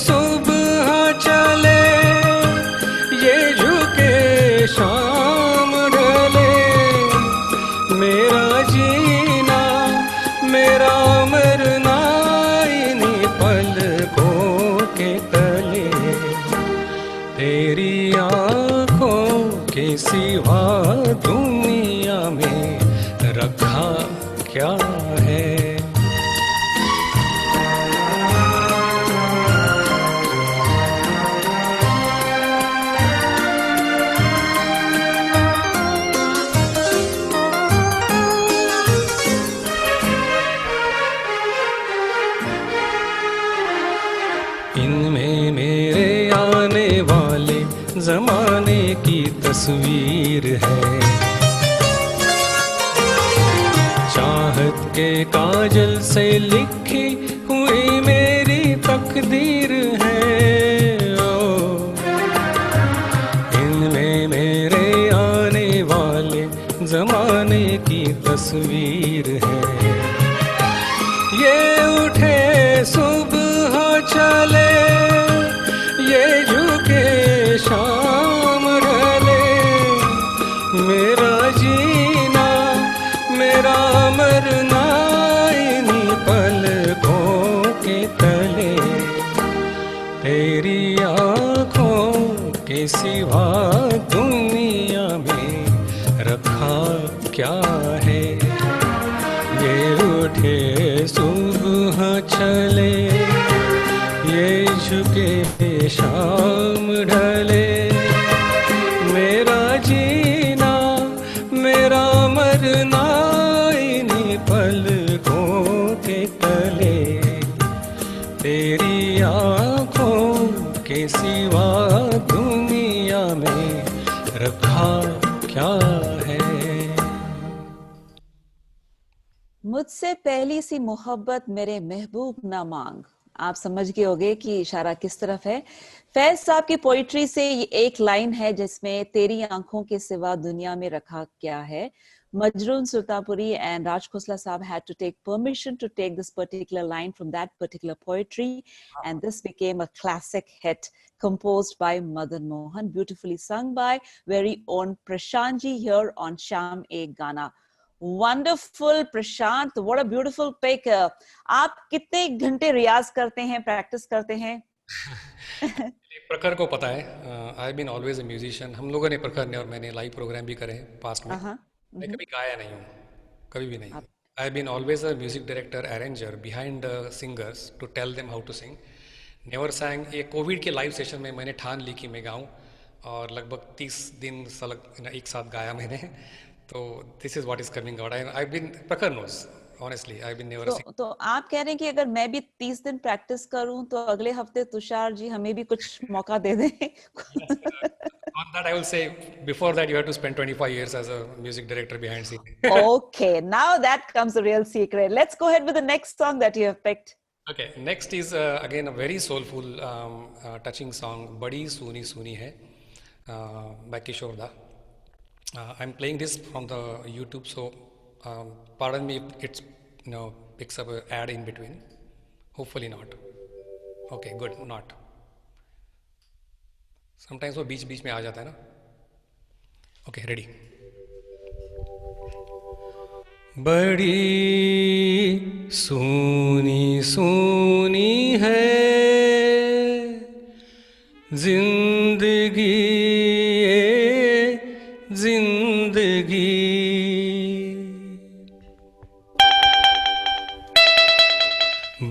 सुबह चले, ये झुके शाम ढले. मेरा जीना मेरा मरना इन्हीं पलकों के तले. तेरी आंखों के सिवा दुनिया में रखा क्या है. इनमें मेरे आने वाले जमाने की तस्वीर है. चाहत के काजल से लिखी हुई मेरी तकदीर है. इनमें मेरे आने वाले जमाने की तस्वीर है. ये उठे सुबह चले, ये झुके शाम ढले. मेरा जीना मेरा मरना इन्हीं पलकों के तले. तेरी आंखों के सिवा दुनिया में रखा क्या है. ये उठे सुबह चले, ये झुके शाम ढले. मेरा जीना मेरा मरना इन्हीं पलकों के तले. तेरी आंखों के सिवा दुनिया में रखा क्या है. मुझसे पहली सी मोहब्बत मेरे महबूब ना मांग. आप समझ गए होंगे कि इशारा किस तरफ है. फैज साहब की पोइट्री से ये एक लाइन है जिसमें तेरी आंखों के सिवा दुनिया में रखा क्या है. Majroon Sultanpuri and Raj Khosla Saab had to take permission to take this particular line from that particular poetry, and this became a classic hit composed by Madan Mohan, beautifully sung by very own Prashant ji here on Sham Ek Gana. Wonderful, Prashant. What a beautiful pick. आप कितने घंटे रियाज करते हैं, practice करते हैं? प्रखर को पता है, I been always a musician. हम लोगों ने, प्रखर ने और मैंने लाइव प्रोग्राम भी करे हैं पास्ट में। हाँ। मैं कभी गाया नहीं हूँ, कभी भी नहीं। आप I been always a music director, arranger behind the singers to tell them how to sing. Never sang. ये कोविड के लाइव सेशन में मैंने ठान ली कि मैं गाऊं, और लगभग 30 दिन सलग एक साथ गाया मैंने। तो this is what is coming out. I been, Prakhar knows, honestly I been never sing. तो आप कह रहे हैं कि अगर मैं भी 30 दिन प्रैक्टिस करूं तो अगले हफ्ते तुषार जी हमें भी कुछ मौका दे दें? On that, I will say, before that, you have to spend 25 years as a music director behind scene. Okay, now that comes the real secret. Let's go ahead with the next song that you have picked. Okay, next is again a very soulful, touching song, Badi Sooni Sooni Hai, by Kishore Da. I'm playing this from the YouTube, so pardon me if it's, picks up an ad in between. Hopefully not. Okay, good, not. Sometimes वो बीच बीच में आ जाता है ना. Okay, ready. बड़ी सोनी सोनी है जिंदगी ये जिंदगी,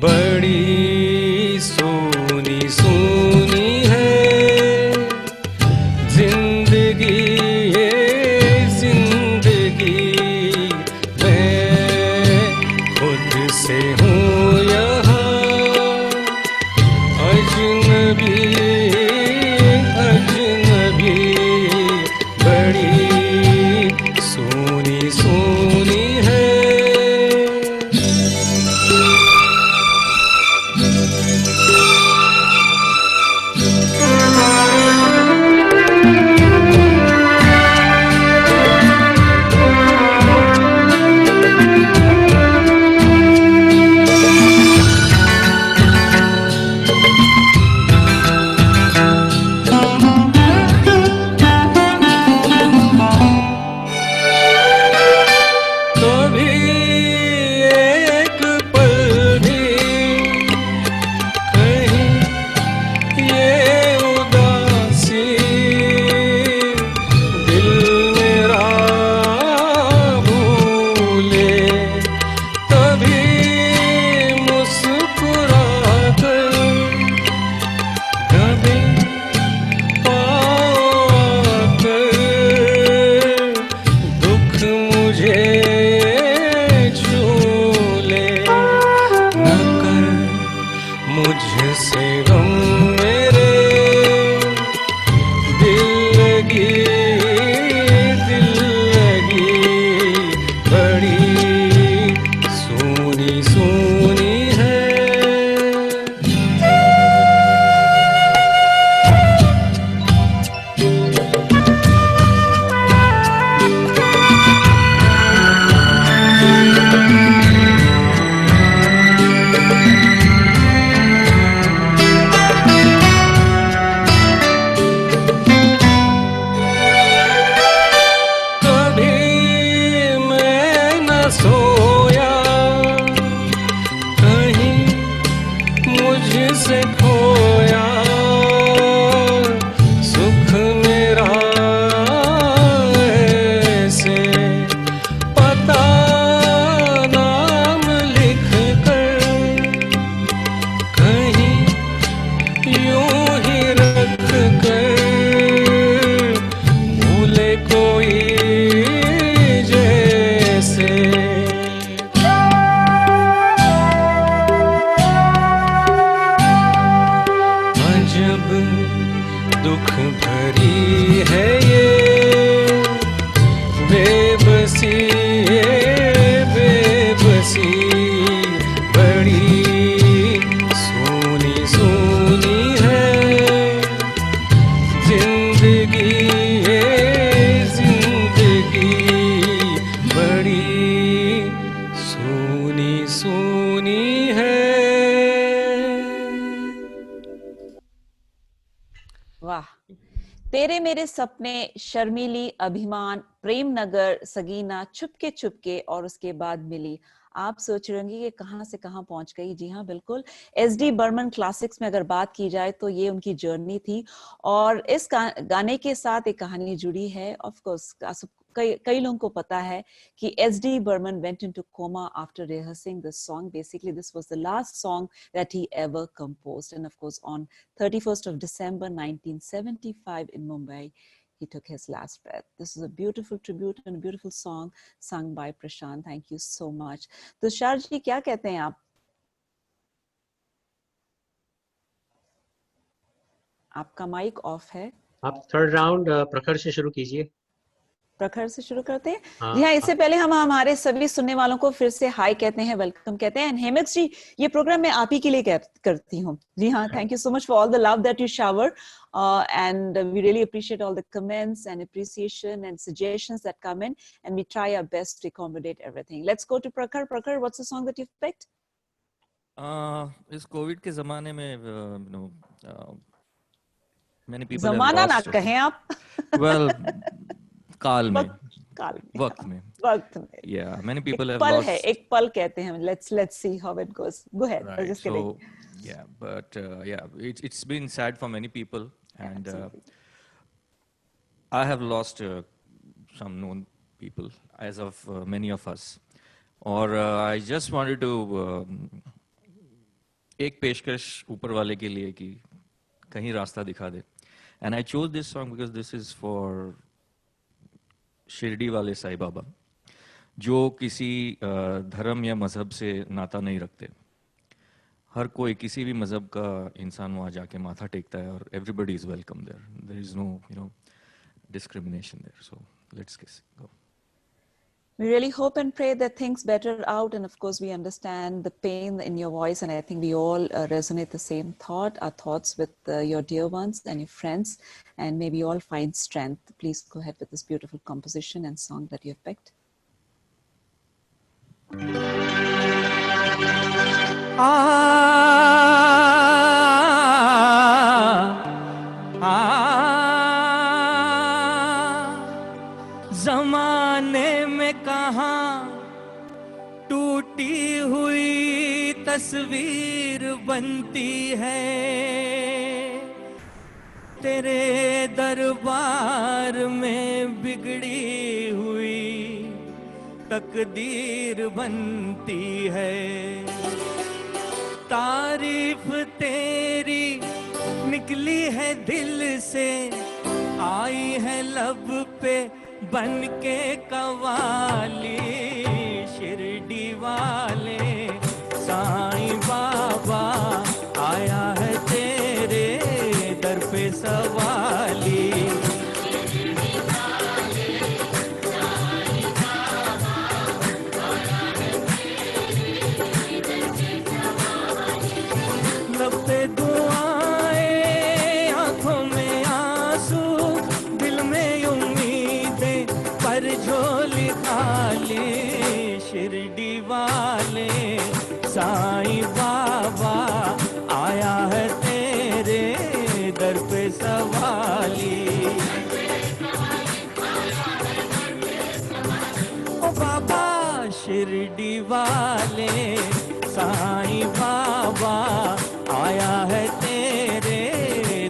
बड़ी सोनी सोनी है जिंदगी ये जिंदगी। मैं खुद से हूँ यहाँ अजनबी अजनबी, बड़ी सोनी सोनी है। कभी एक पल भी कहीं ये उदासी दिल मेरा भूले, तभी मुस्कुरा कर कभी पाकर दुख मुझे झूले, न कर मुझसे गम मेरे दिल लगी दिल लगी, बड़ी सोनी सोनी है। कभी मैं न सोया कहीं मुझसे खोया, सुख मेरा ऐसे पता नाम लिख कर कहीं यूं ही रख कर भूले कोई जैसे, तेरे मेरे सपने, शर्मीली, अभिमान, प्रेम नगर, सगीना, चुपके चुपके और उसके बाद मिली। आप सोच रहे होंगे कि कहां से कहां पहुंच गई। जी हाँ, बिल्कुल। एसडी बर्मन क्लासिक्स में अगर बात की जाए तो ये उनकी जर्नी थी और इस गाने के साथ एक कहानी जुड़ी है। ऑफ कोर्स कई लोगों को पता है कि SD Burman went into coma after rehearsing this song. Basically, this was the last song that he ever composed. And of course, on 31st of December 1975 in Mumbai, he took his last breath. This is a beautiful tribute and a beautiful song sung by Prashant. Thank you so much. Tushar ji, क्या कहते हैं आप? आपका mic off है। आप third round प्रखर से शुरू कीजिए। प्रखर से शुरू करते हैं। हाँ, जी हाँ, इससे पहले हम हमारे सभी सुनने वालों को फिर से हाय कहते हैं, वेलकम कहते हैं। हेमक्स जी, ये प्रोग्राम मैं आप ही के लिए करती हूँ। जी हाँ, thank you so much for all the love that you shower and we really appreciate all the comments and appreciation and suggestions that come in, and we try our best to accommodate everything. Let's go to Prakhar. Prakhar, what's the song that you've picked? इस Covid के जमाने में many people have जमाना ना lost, कहें आप। well, काल में, वक्त में। yeah, many people have पल lost. है, एक पल कहते हैं। let's see how it goes. Go ahead. Right. I'm just kidding. So, yeah, but yeah, it's been sad for many people, and I have lost some known people, as of many of us. और I just wanted to एक पेशकश ऊपर वाले के लिए कि कहीं रास्ता दिखा दे, and I chose this song because this is for Shirdi वाले साईं बाबा, जो किसी धर्म या मजहब से नाता नहीं रखते। हर कोई किसी भी मजहब का इंसान वहाँ जाके माथा टेकता है और everybody is welcome there. There is no discrimination there. So let's go. We really hope and pray that things better out, and of course we understand the pain in your voice, and I think we all resonate the same our thoughts with your dear ones and your friends, and maybe you all find strength. Please go ahead with this beautiful composition and song that you have picked. ज़माने में कहाँ टूटी हुई तस्वीर बनती है, तेरे दरबार में बिगड़ी हुई तकदीर बनती है। तारीफ तेरी निकली है दिल से, आई है लब पे बन के कवाली। शिरडी वाले साईं बाबा आया है तेरे दर पे सवाली। लब पे दुआएं, आंखों में आंसू, दिल में उम्मीदें, पर झोली खाली। शिरडी वाले साईं बाबा आया है तेरे दर पे सवाली। ओ बाबा शिरडी वाले साईं बाबा आया है तेरे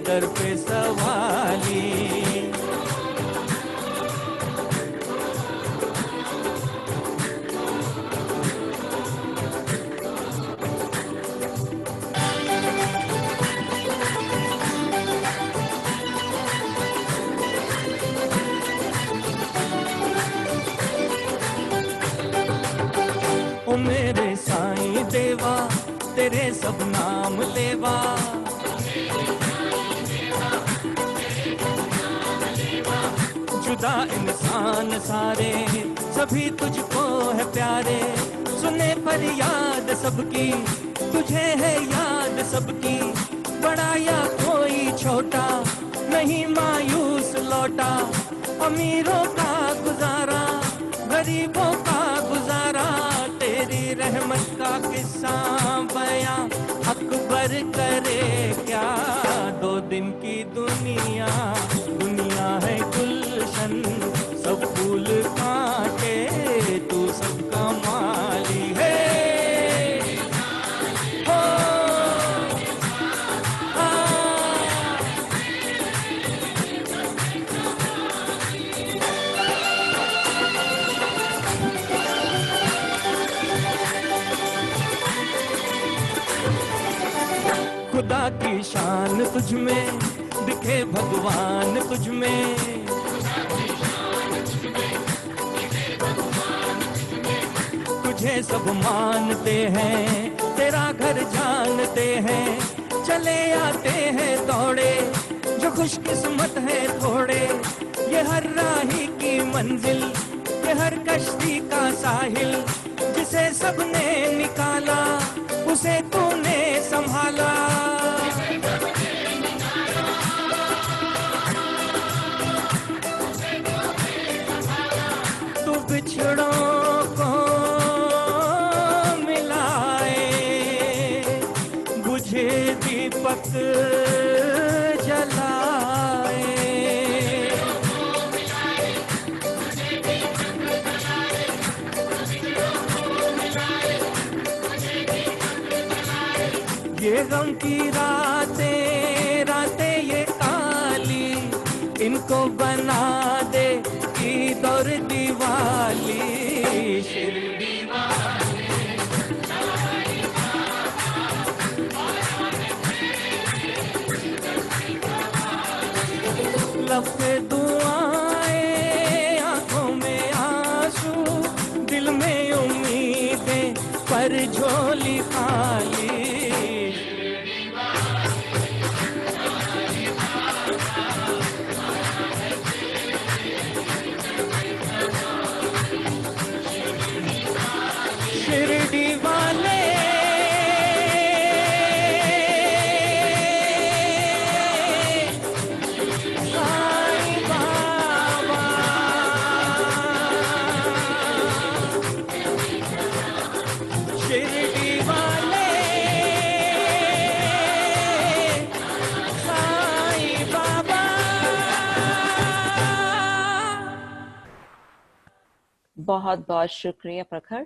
दर पे सवाली। ओ मेरे साईं देवा तेरे सब नाम लेवा, जुदा इंसान सारे सभी तुझको है प्यारे। सुने फरियाद सबकी, तुझे है याद सबकी। बड़ा या कोई छोटा नहीं मायूस लौटा, अमीरों का गुजारा गरीबों का गुजारा। तेरी रहमत का किस्सा बयां अकबर करे क्या, 2 दिन की दुनिया खुदा की शान तुझ में, दिखे भगवान तुझ में। तुझे सब मानते हैं, तेरा घर जानते हैं, चले आते हैं दौड़े जो खुशकिस्मत है थोड़े। ये हर राही की मंजिल, ये हर कश्ती का साहिल, जिसे सबने निकाला उसे तूने संभाला। तू बिछड़ों को मिलाए, बुझे दीपक जलाए। ये गम की रातें रातें ये काली, इनको बना दे ईद और दिवाली। शिरडी लब पे दुआएं, आंखों में आंसू, दिल में उम्मीदें, पर झोली खाली। शिरडी वाले साईं बाबा, शिरडी वाले साईं बाबा। बहुत बहुत शुक्रिया प्रखर.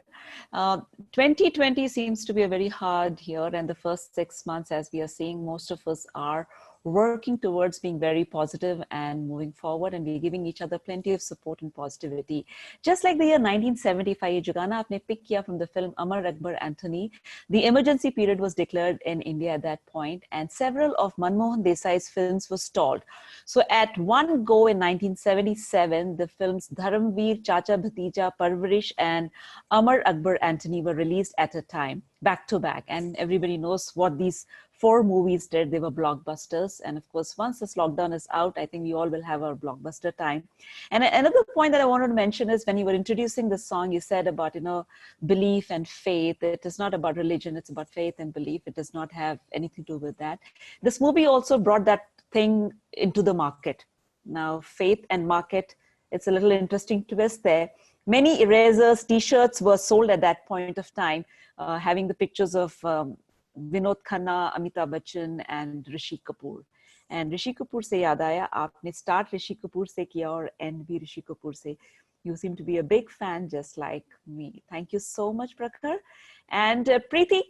2020 seems to be a very hard year, and the first 6 months, as we are seeing, most of us are working towards being very positive and moving forward, and we're giving each other plenty of support and positivity. Just like the year 1975, ये जो गाना आपने pick किया from the film Amar Akbar Anthony, the emergency period was declared in India at that point, and several of Manmohan Desai's films were stalled. So at one go in 1977, the films Dharamveer, Chacha Bhatija, Parvarish, and Amar Akbar Anthony were released at a time, back to back, and everybody knows what these 4 movies did. They were blockbusters, and of course, once this lockdown is out, I think we all will have our blockbuster time. And another point that I wanted to mention is when you were introducing the song, you said about, you know, belief and faith. It is not about religion, it's about faith and belief. It does not have anything to do with that. This movie also brought that thing into the market. Now, faith and market, it's a little interesting twist there. Many erasers, t-shirts were sold at that point of time, having the pictures of Vinod Khanna, Amitabh Bachchan, and Rishi Kapoor. And Rishi Kapoor se yaad aaya, aapne start Rishi Kapoor se kiya aur end bhi Rishi Kapoor se. You seem to be a big fan just like me. Thank you so much, Prakhar. And Preeti,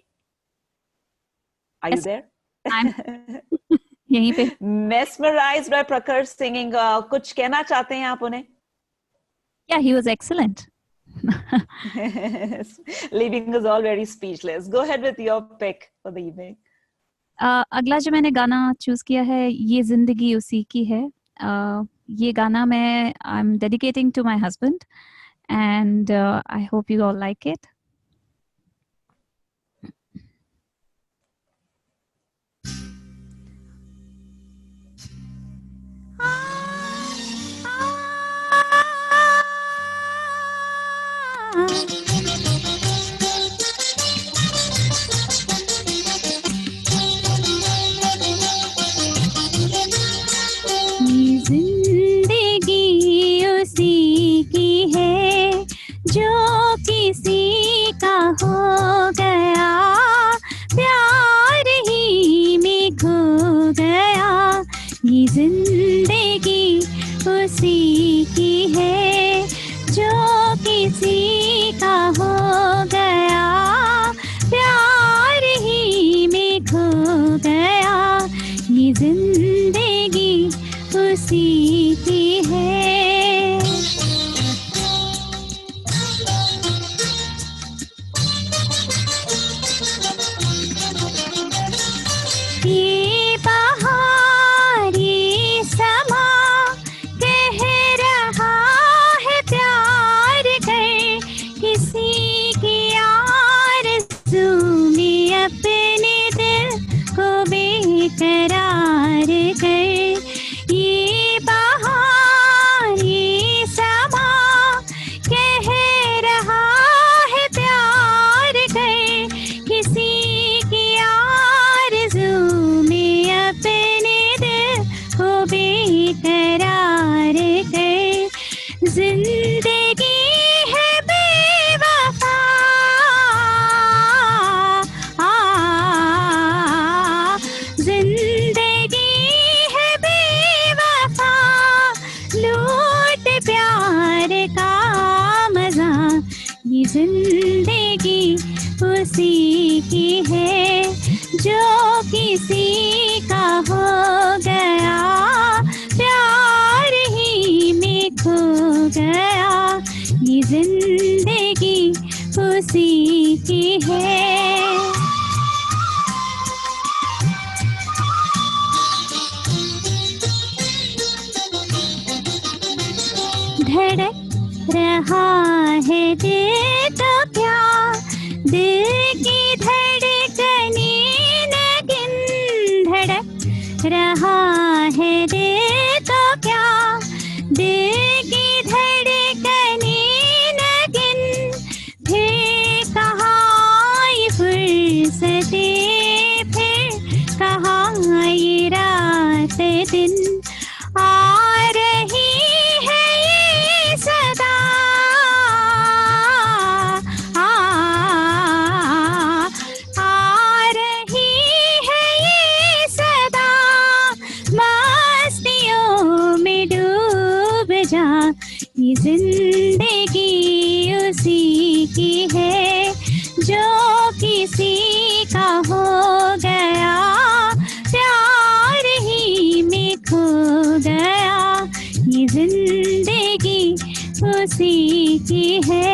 are you there? I'm yahi pe. Mesmerized by Prakhar singing. Kuch कहना चाहते हैं आप उन्हें? Yeah, he was excellent. Leaving us all very speechless. Go ahead with your pick for the evening. अगला जो मैंने गाना choose किया है, ये जिंदगी उसी की है. ये गाना मैं I'm dedicating to my husband, and I hope you all like it. जिंदगी उसी की है जो किसी उसी की है जो किसी का हो गया, प्यार ही में खो गया, ये जिंदगी उसी की है। धड़क रहा है दिल तो क्या, दिल की धड़कने लगिन, धड़क रहा है दिल तो क्या, दिल की धड़कने लगिन, फिर कहाँ ये फुर्सते, फिर कहाँ ये रात दिन, आ रही है ये सदा, आ रही है ये सदा, मस्तियों में डूब जा, ये जिंदगी उसी की है जो किसी का हो गया, प्यार ही में खो गया, ये जिंदगी उसी की है।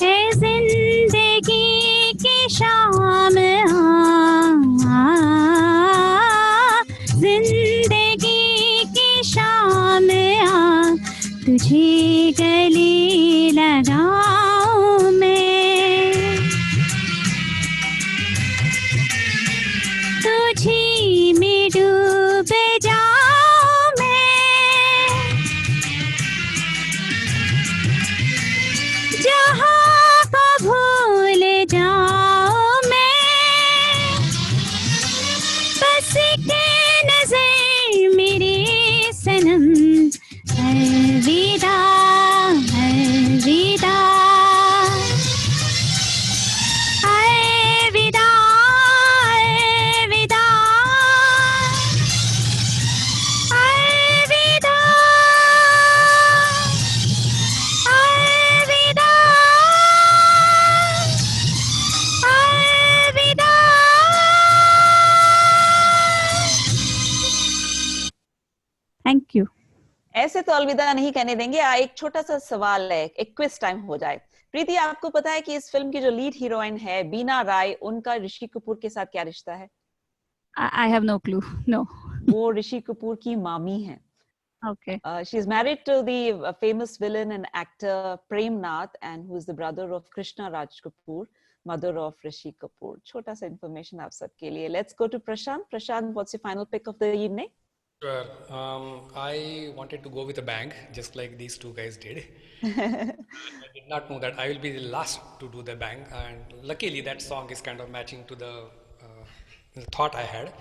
है जिंदगी की शाम जिंदगी की शाम तुझे गले लगाऊं मैं, तुझी में डूब जाऊं मैं, जहाँ को भूल जाऊं मैं, बस के नजर मेरे सनम, अलविदा अलविदा अलविदा अलविदा अलविदा अलविदा अलविदा। Thank you. ऐसे तो अलविदा नहीं कहने देंगे। एक छोटा सा सवाल है, एक क्विज टाइम हो जाए। प्रीति, आपको पता है कि इस फिल्म की जो लीड हीरोइन है बीना राय, उनका ऋषि कपूर के साथ क्या रिश्ता है? I have no clue. No. वो ऋषि कपूर की मामी है। Okay. She is married to the famous villain and actor Prem Nath, and who is the brother of Krishna Raj Kapoor, mother of Rishi Kapoor. छोटा सा information आप सबके लिए. Let's go to Prashant. Prashant, what's your final pick of the evening? Sure. I wanted to go with a bang, just like these two guys did. I did not know that I will be the last to do the bang, and luckily that song is kind of matching to the thought I had.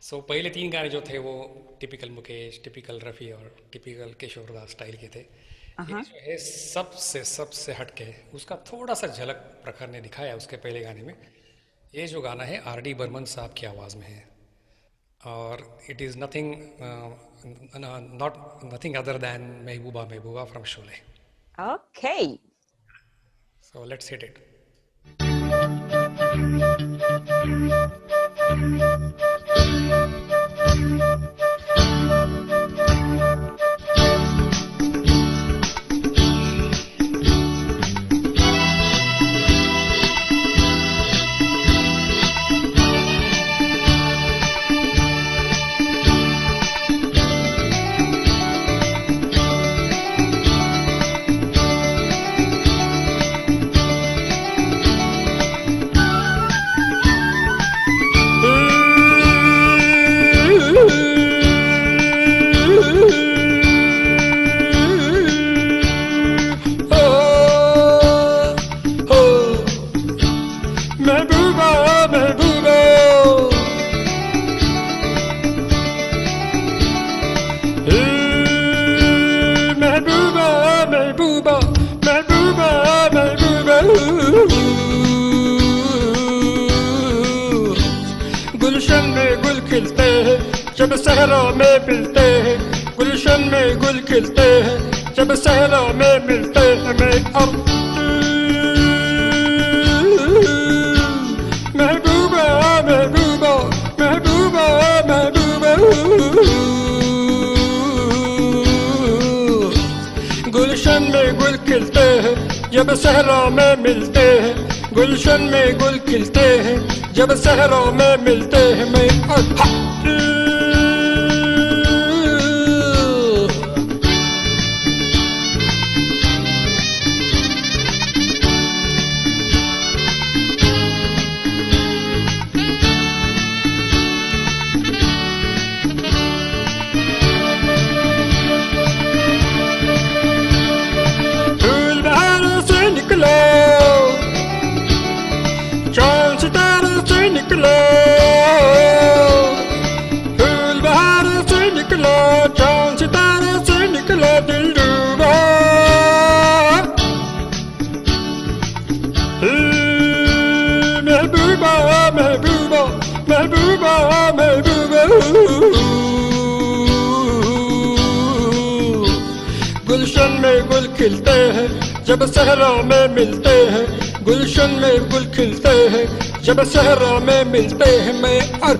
So पहले तीन गाने जो थे वो typical Mukesh, typical Rafi और typical किशोर दा style के थे। ये जो है सबसे हटके उसका थोड़ा सा झलक प्रखर ने दिखाया उसके पहले गाने में। ये जो गाना है R.D. बर्मन साहब की आवाज़ में है और it is nothing other than Mehbooba Mehbooba from Sholay. Okay. So let's hit it. सहरा में मिलते हैं, गुलशन में गुल खिलते हैं, जब सहरा में मिलते हैं मैं और महबूबा महबूबा महबूबा महबूबा। गुलशन में गुल खिलते हैं जब सहरा में मिलते हैं, गुलशन में गुल खिलते हैं जब सहरा में मिलते हैं मैं और चांद सितारे से निकला, फूल बहार से निकला, चांद सितारे से निकला दिल डूबा। महबूबा महबूबा महबूबा महबूबा। गुलशन में गुल खिलते हैं जब सहरा में मिलते हैं, गुलशन में गुल खिलते हैं जब सहरा में मिलते हैं मैं और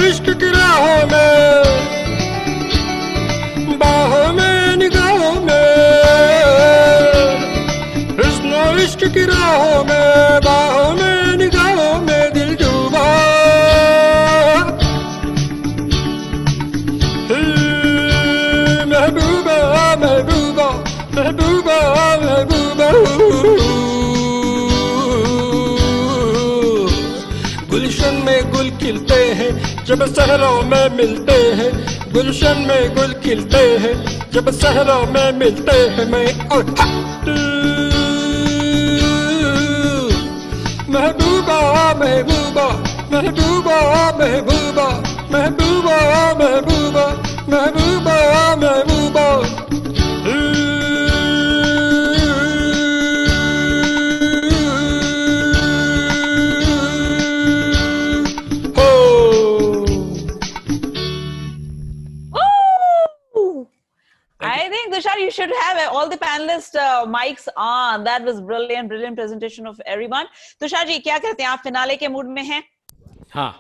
इश्क की राहों में, बाहों में निगाहों में, हुस्न इश्क की राहों में, बाहों में निगाहों में दिल डूबा। महबूबा महबूबा महबूबा महबूबा। गुलशन में गुल खिलते हैं जब सहरा में मिलते हैं, गुलशन में गुल खिलते हैं जब सहरा में मिलते हैं मैं और महबूबा महबूबा महबूबा महबूबा महबूबा महबूबा महबूबा महबूबा। I think Tushar, you should have all the panelists mics on. That was brilliant, brilliant presentation of everyone. Tushar ji, क्या कहते हैं आप फिनाले के मूड में हैं? हाँ,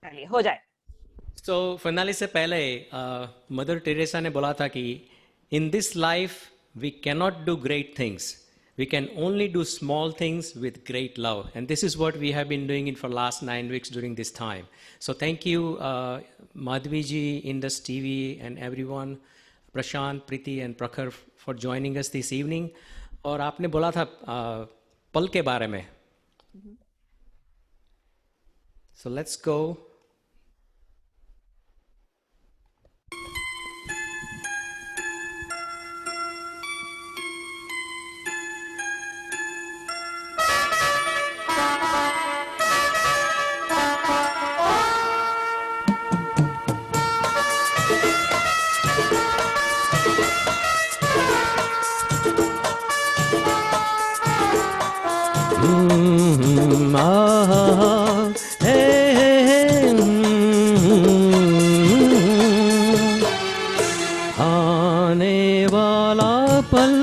चलिए हो जाए। तो फिनाले से पहले मदर टेरेसा ने बोला था कि in this life we can not do great things, we can only do small things with great love, and this is what we have been doing it for last 9 weeks during this time. So thank you Madhvi ji, Indus TV and everyone, Prashant, Preeti and Prakhar for joining us this evening. और आपने बोला था पल के बारे में, so let's go. आने वाला पल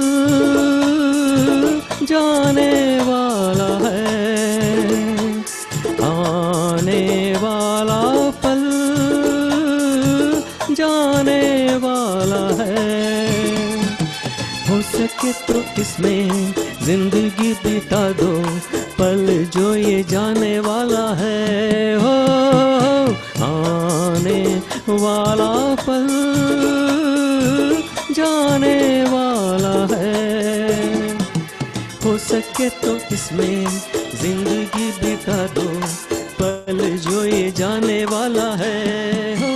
जाने वाला है, आने वाला पल जाने वाला है। हो सके तो इसमें जिंदगी बिता दो, पल जो ये जाने वाला है। हो आने वाला पल जाने वाला है। हो सके तो इसमें जिंदगी बिता दो, पल जो ये जाने वाला है। हो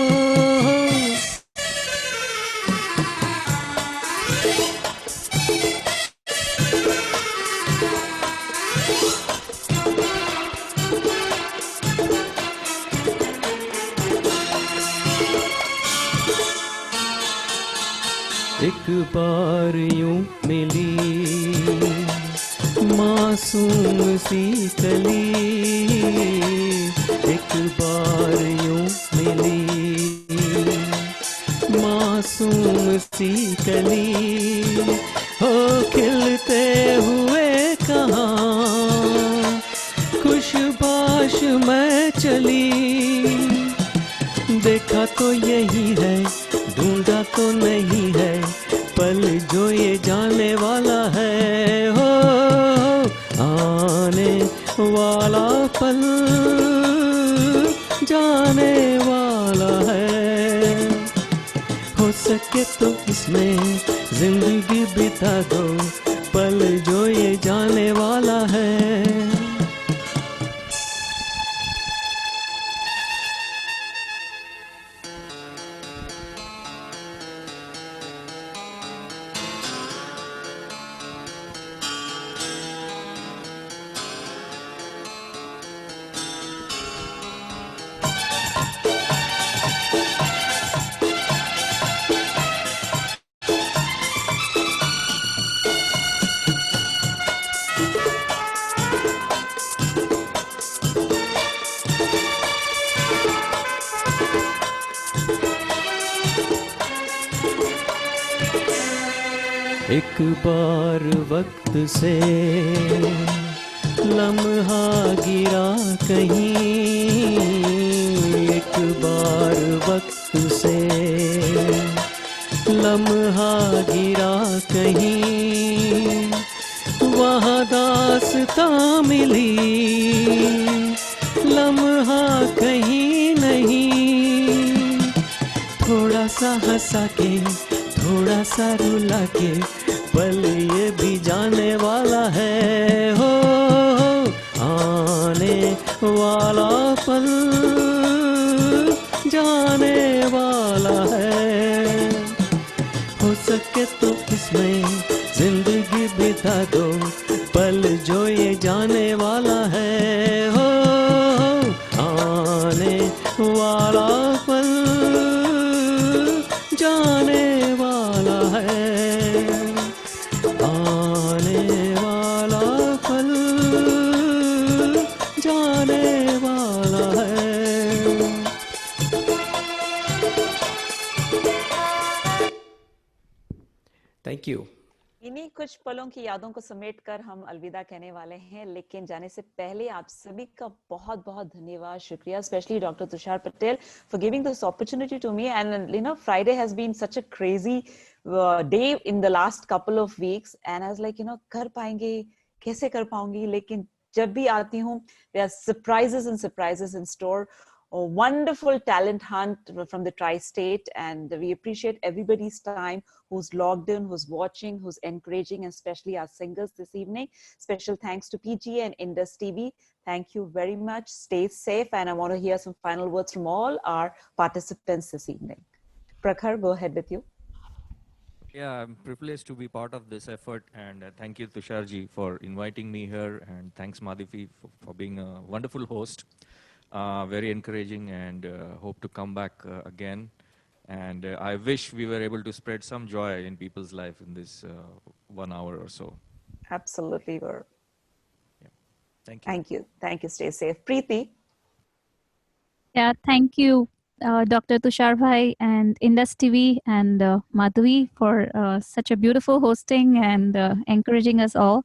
एक बार यूं मिली मासूम सी कली, एक बार यूं मिली मासूम सी कली, हो खिलते हुए कहाँ खुशबाश मैं चली, देखा तो यही है ढूंढा तो नहीं है, पल जो ये जाने वाला है, हो आने वाला पल जाने वाला है, हो सके तो इसमें जिंदगी बिता दो, पल जो ये जाने वाला है। एक बार वक्त से लम्हा गिरा कहीं, एक बार वक्त से लम्हा गिरा कहीं, वहाँ दास्तां मिली लम्हा कहीं नहीं, थोड़ा सा हंसा के थोड़ा सा रुला के, पल ये भी जाने वाला है, हो आने वाला पल जाने वाला है, हो सके तो इसमें जिंदगी बिता दो, पल जो ये जाने वाला है, हो आने वाला पल जाने वाला है, आने वाला पल जाने वाला है। Thank you. इन्हीं कुछ पलों की यादों को समेटकर हम अलविदा कहने वाले हैं, लेकिन जाने से पहले आप सभी का बहुत बहुत धन्यवाद, शुक्रिया, specially doctor Tushar Patel for giving this opportunity to me, and you know Friday has been such a crazy day in the last couple of weeks, and I was like you know कर पाएंगे, कैसे कर पाऊंगी, लेकिन जब भी आती हूँ there are surprises in store. A wonderful talent hunt from the tri-state, and we appreciate everybody's time who's logged in, who's watching, who's encouraging, and especially our singers this evening. Special thanks to PGA and Indus TV. Thank you very much. Stay safe, and I want to hear some final words from all our participants this evening. Prakhar, go ahead with you. Yeah, I'm privileged to be part of this effort, and thank you, Tusharji, for inviting me here, and thanks, Madhavi, for being a wonderful host. Very encouraging, and hope to come back again. And I wish we were able to spread some joy in people's life in this 1 hour or so. Absolutely were. Yeah. Thank you. Thank you. Stay safe. Preeti. Yeah, thank you, Dr. Tushar Bhai and Indus TV and Madhavi for such a beautiful hosting and encouraging us all.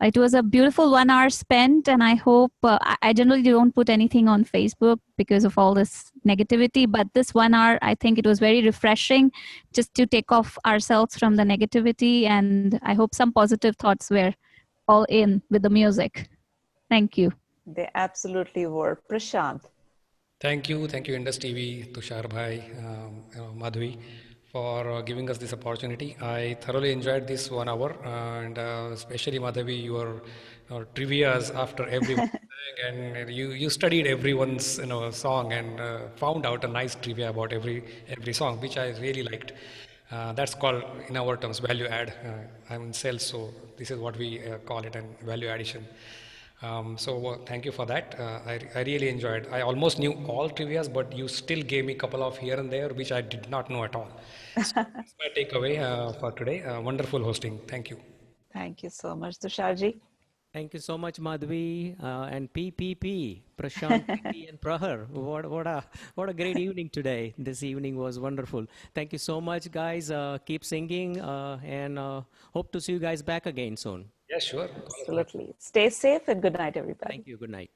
It was a beautiful 1 hour spent, and I hope, I generally don't put anything on Facebook because of all this negativity, but this 1 hour, I think it was very refreshing just to take off ourselves from the negativity, and I hope some positive thoughts were all in with the music. Thank you. They absolutely were. Prashant. Thank you, Indus TV, Tushar Bhai, Madhvi, for giving us this opportunity. I thoroughly enjoyed this 1 hour, and especially Madhavi, your trivias after everyone sang, and you studied everyone's song and found out a nice trivia about every song, which I really liked. That's called, in our terms, value add. I'm in sales, so this is what we call it, and value addition. So thank you for that. I really enjoyed. I almost knew all trivias, but you still gave me a couple of here and there, which I did not know at all. So that's my takeaway for today. Wonderful hosting. Thank you. Thank you so much, Tusharji. Thank you so much, Madhvi and PPP, Prashant, Preeti, and Prahar. What a great evening today. This evening was wonderful. Thank you so much, guys. Keep singing and hope to see you guys back again soon. Yeah, sure. Absolutely. Stay safe and good night, everybody. Thank you. Good night.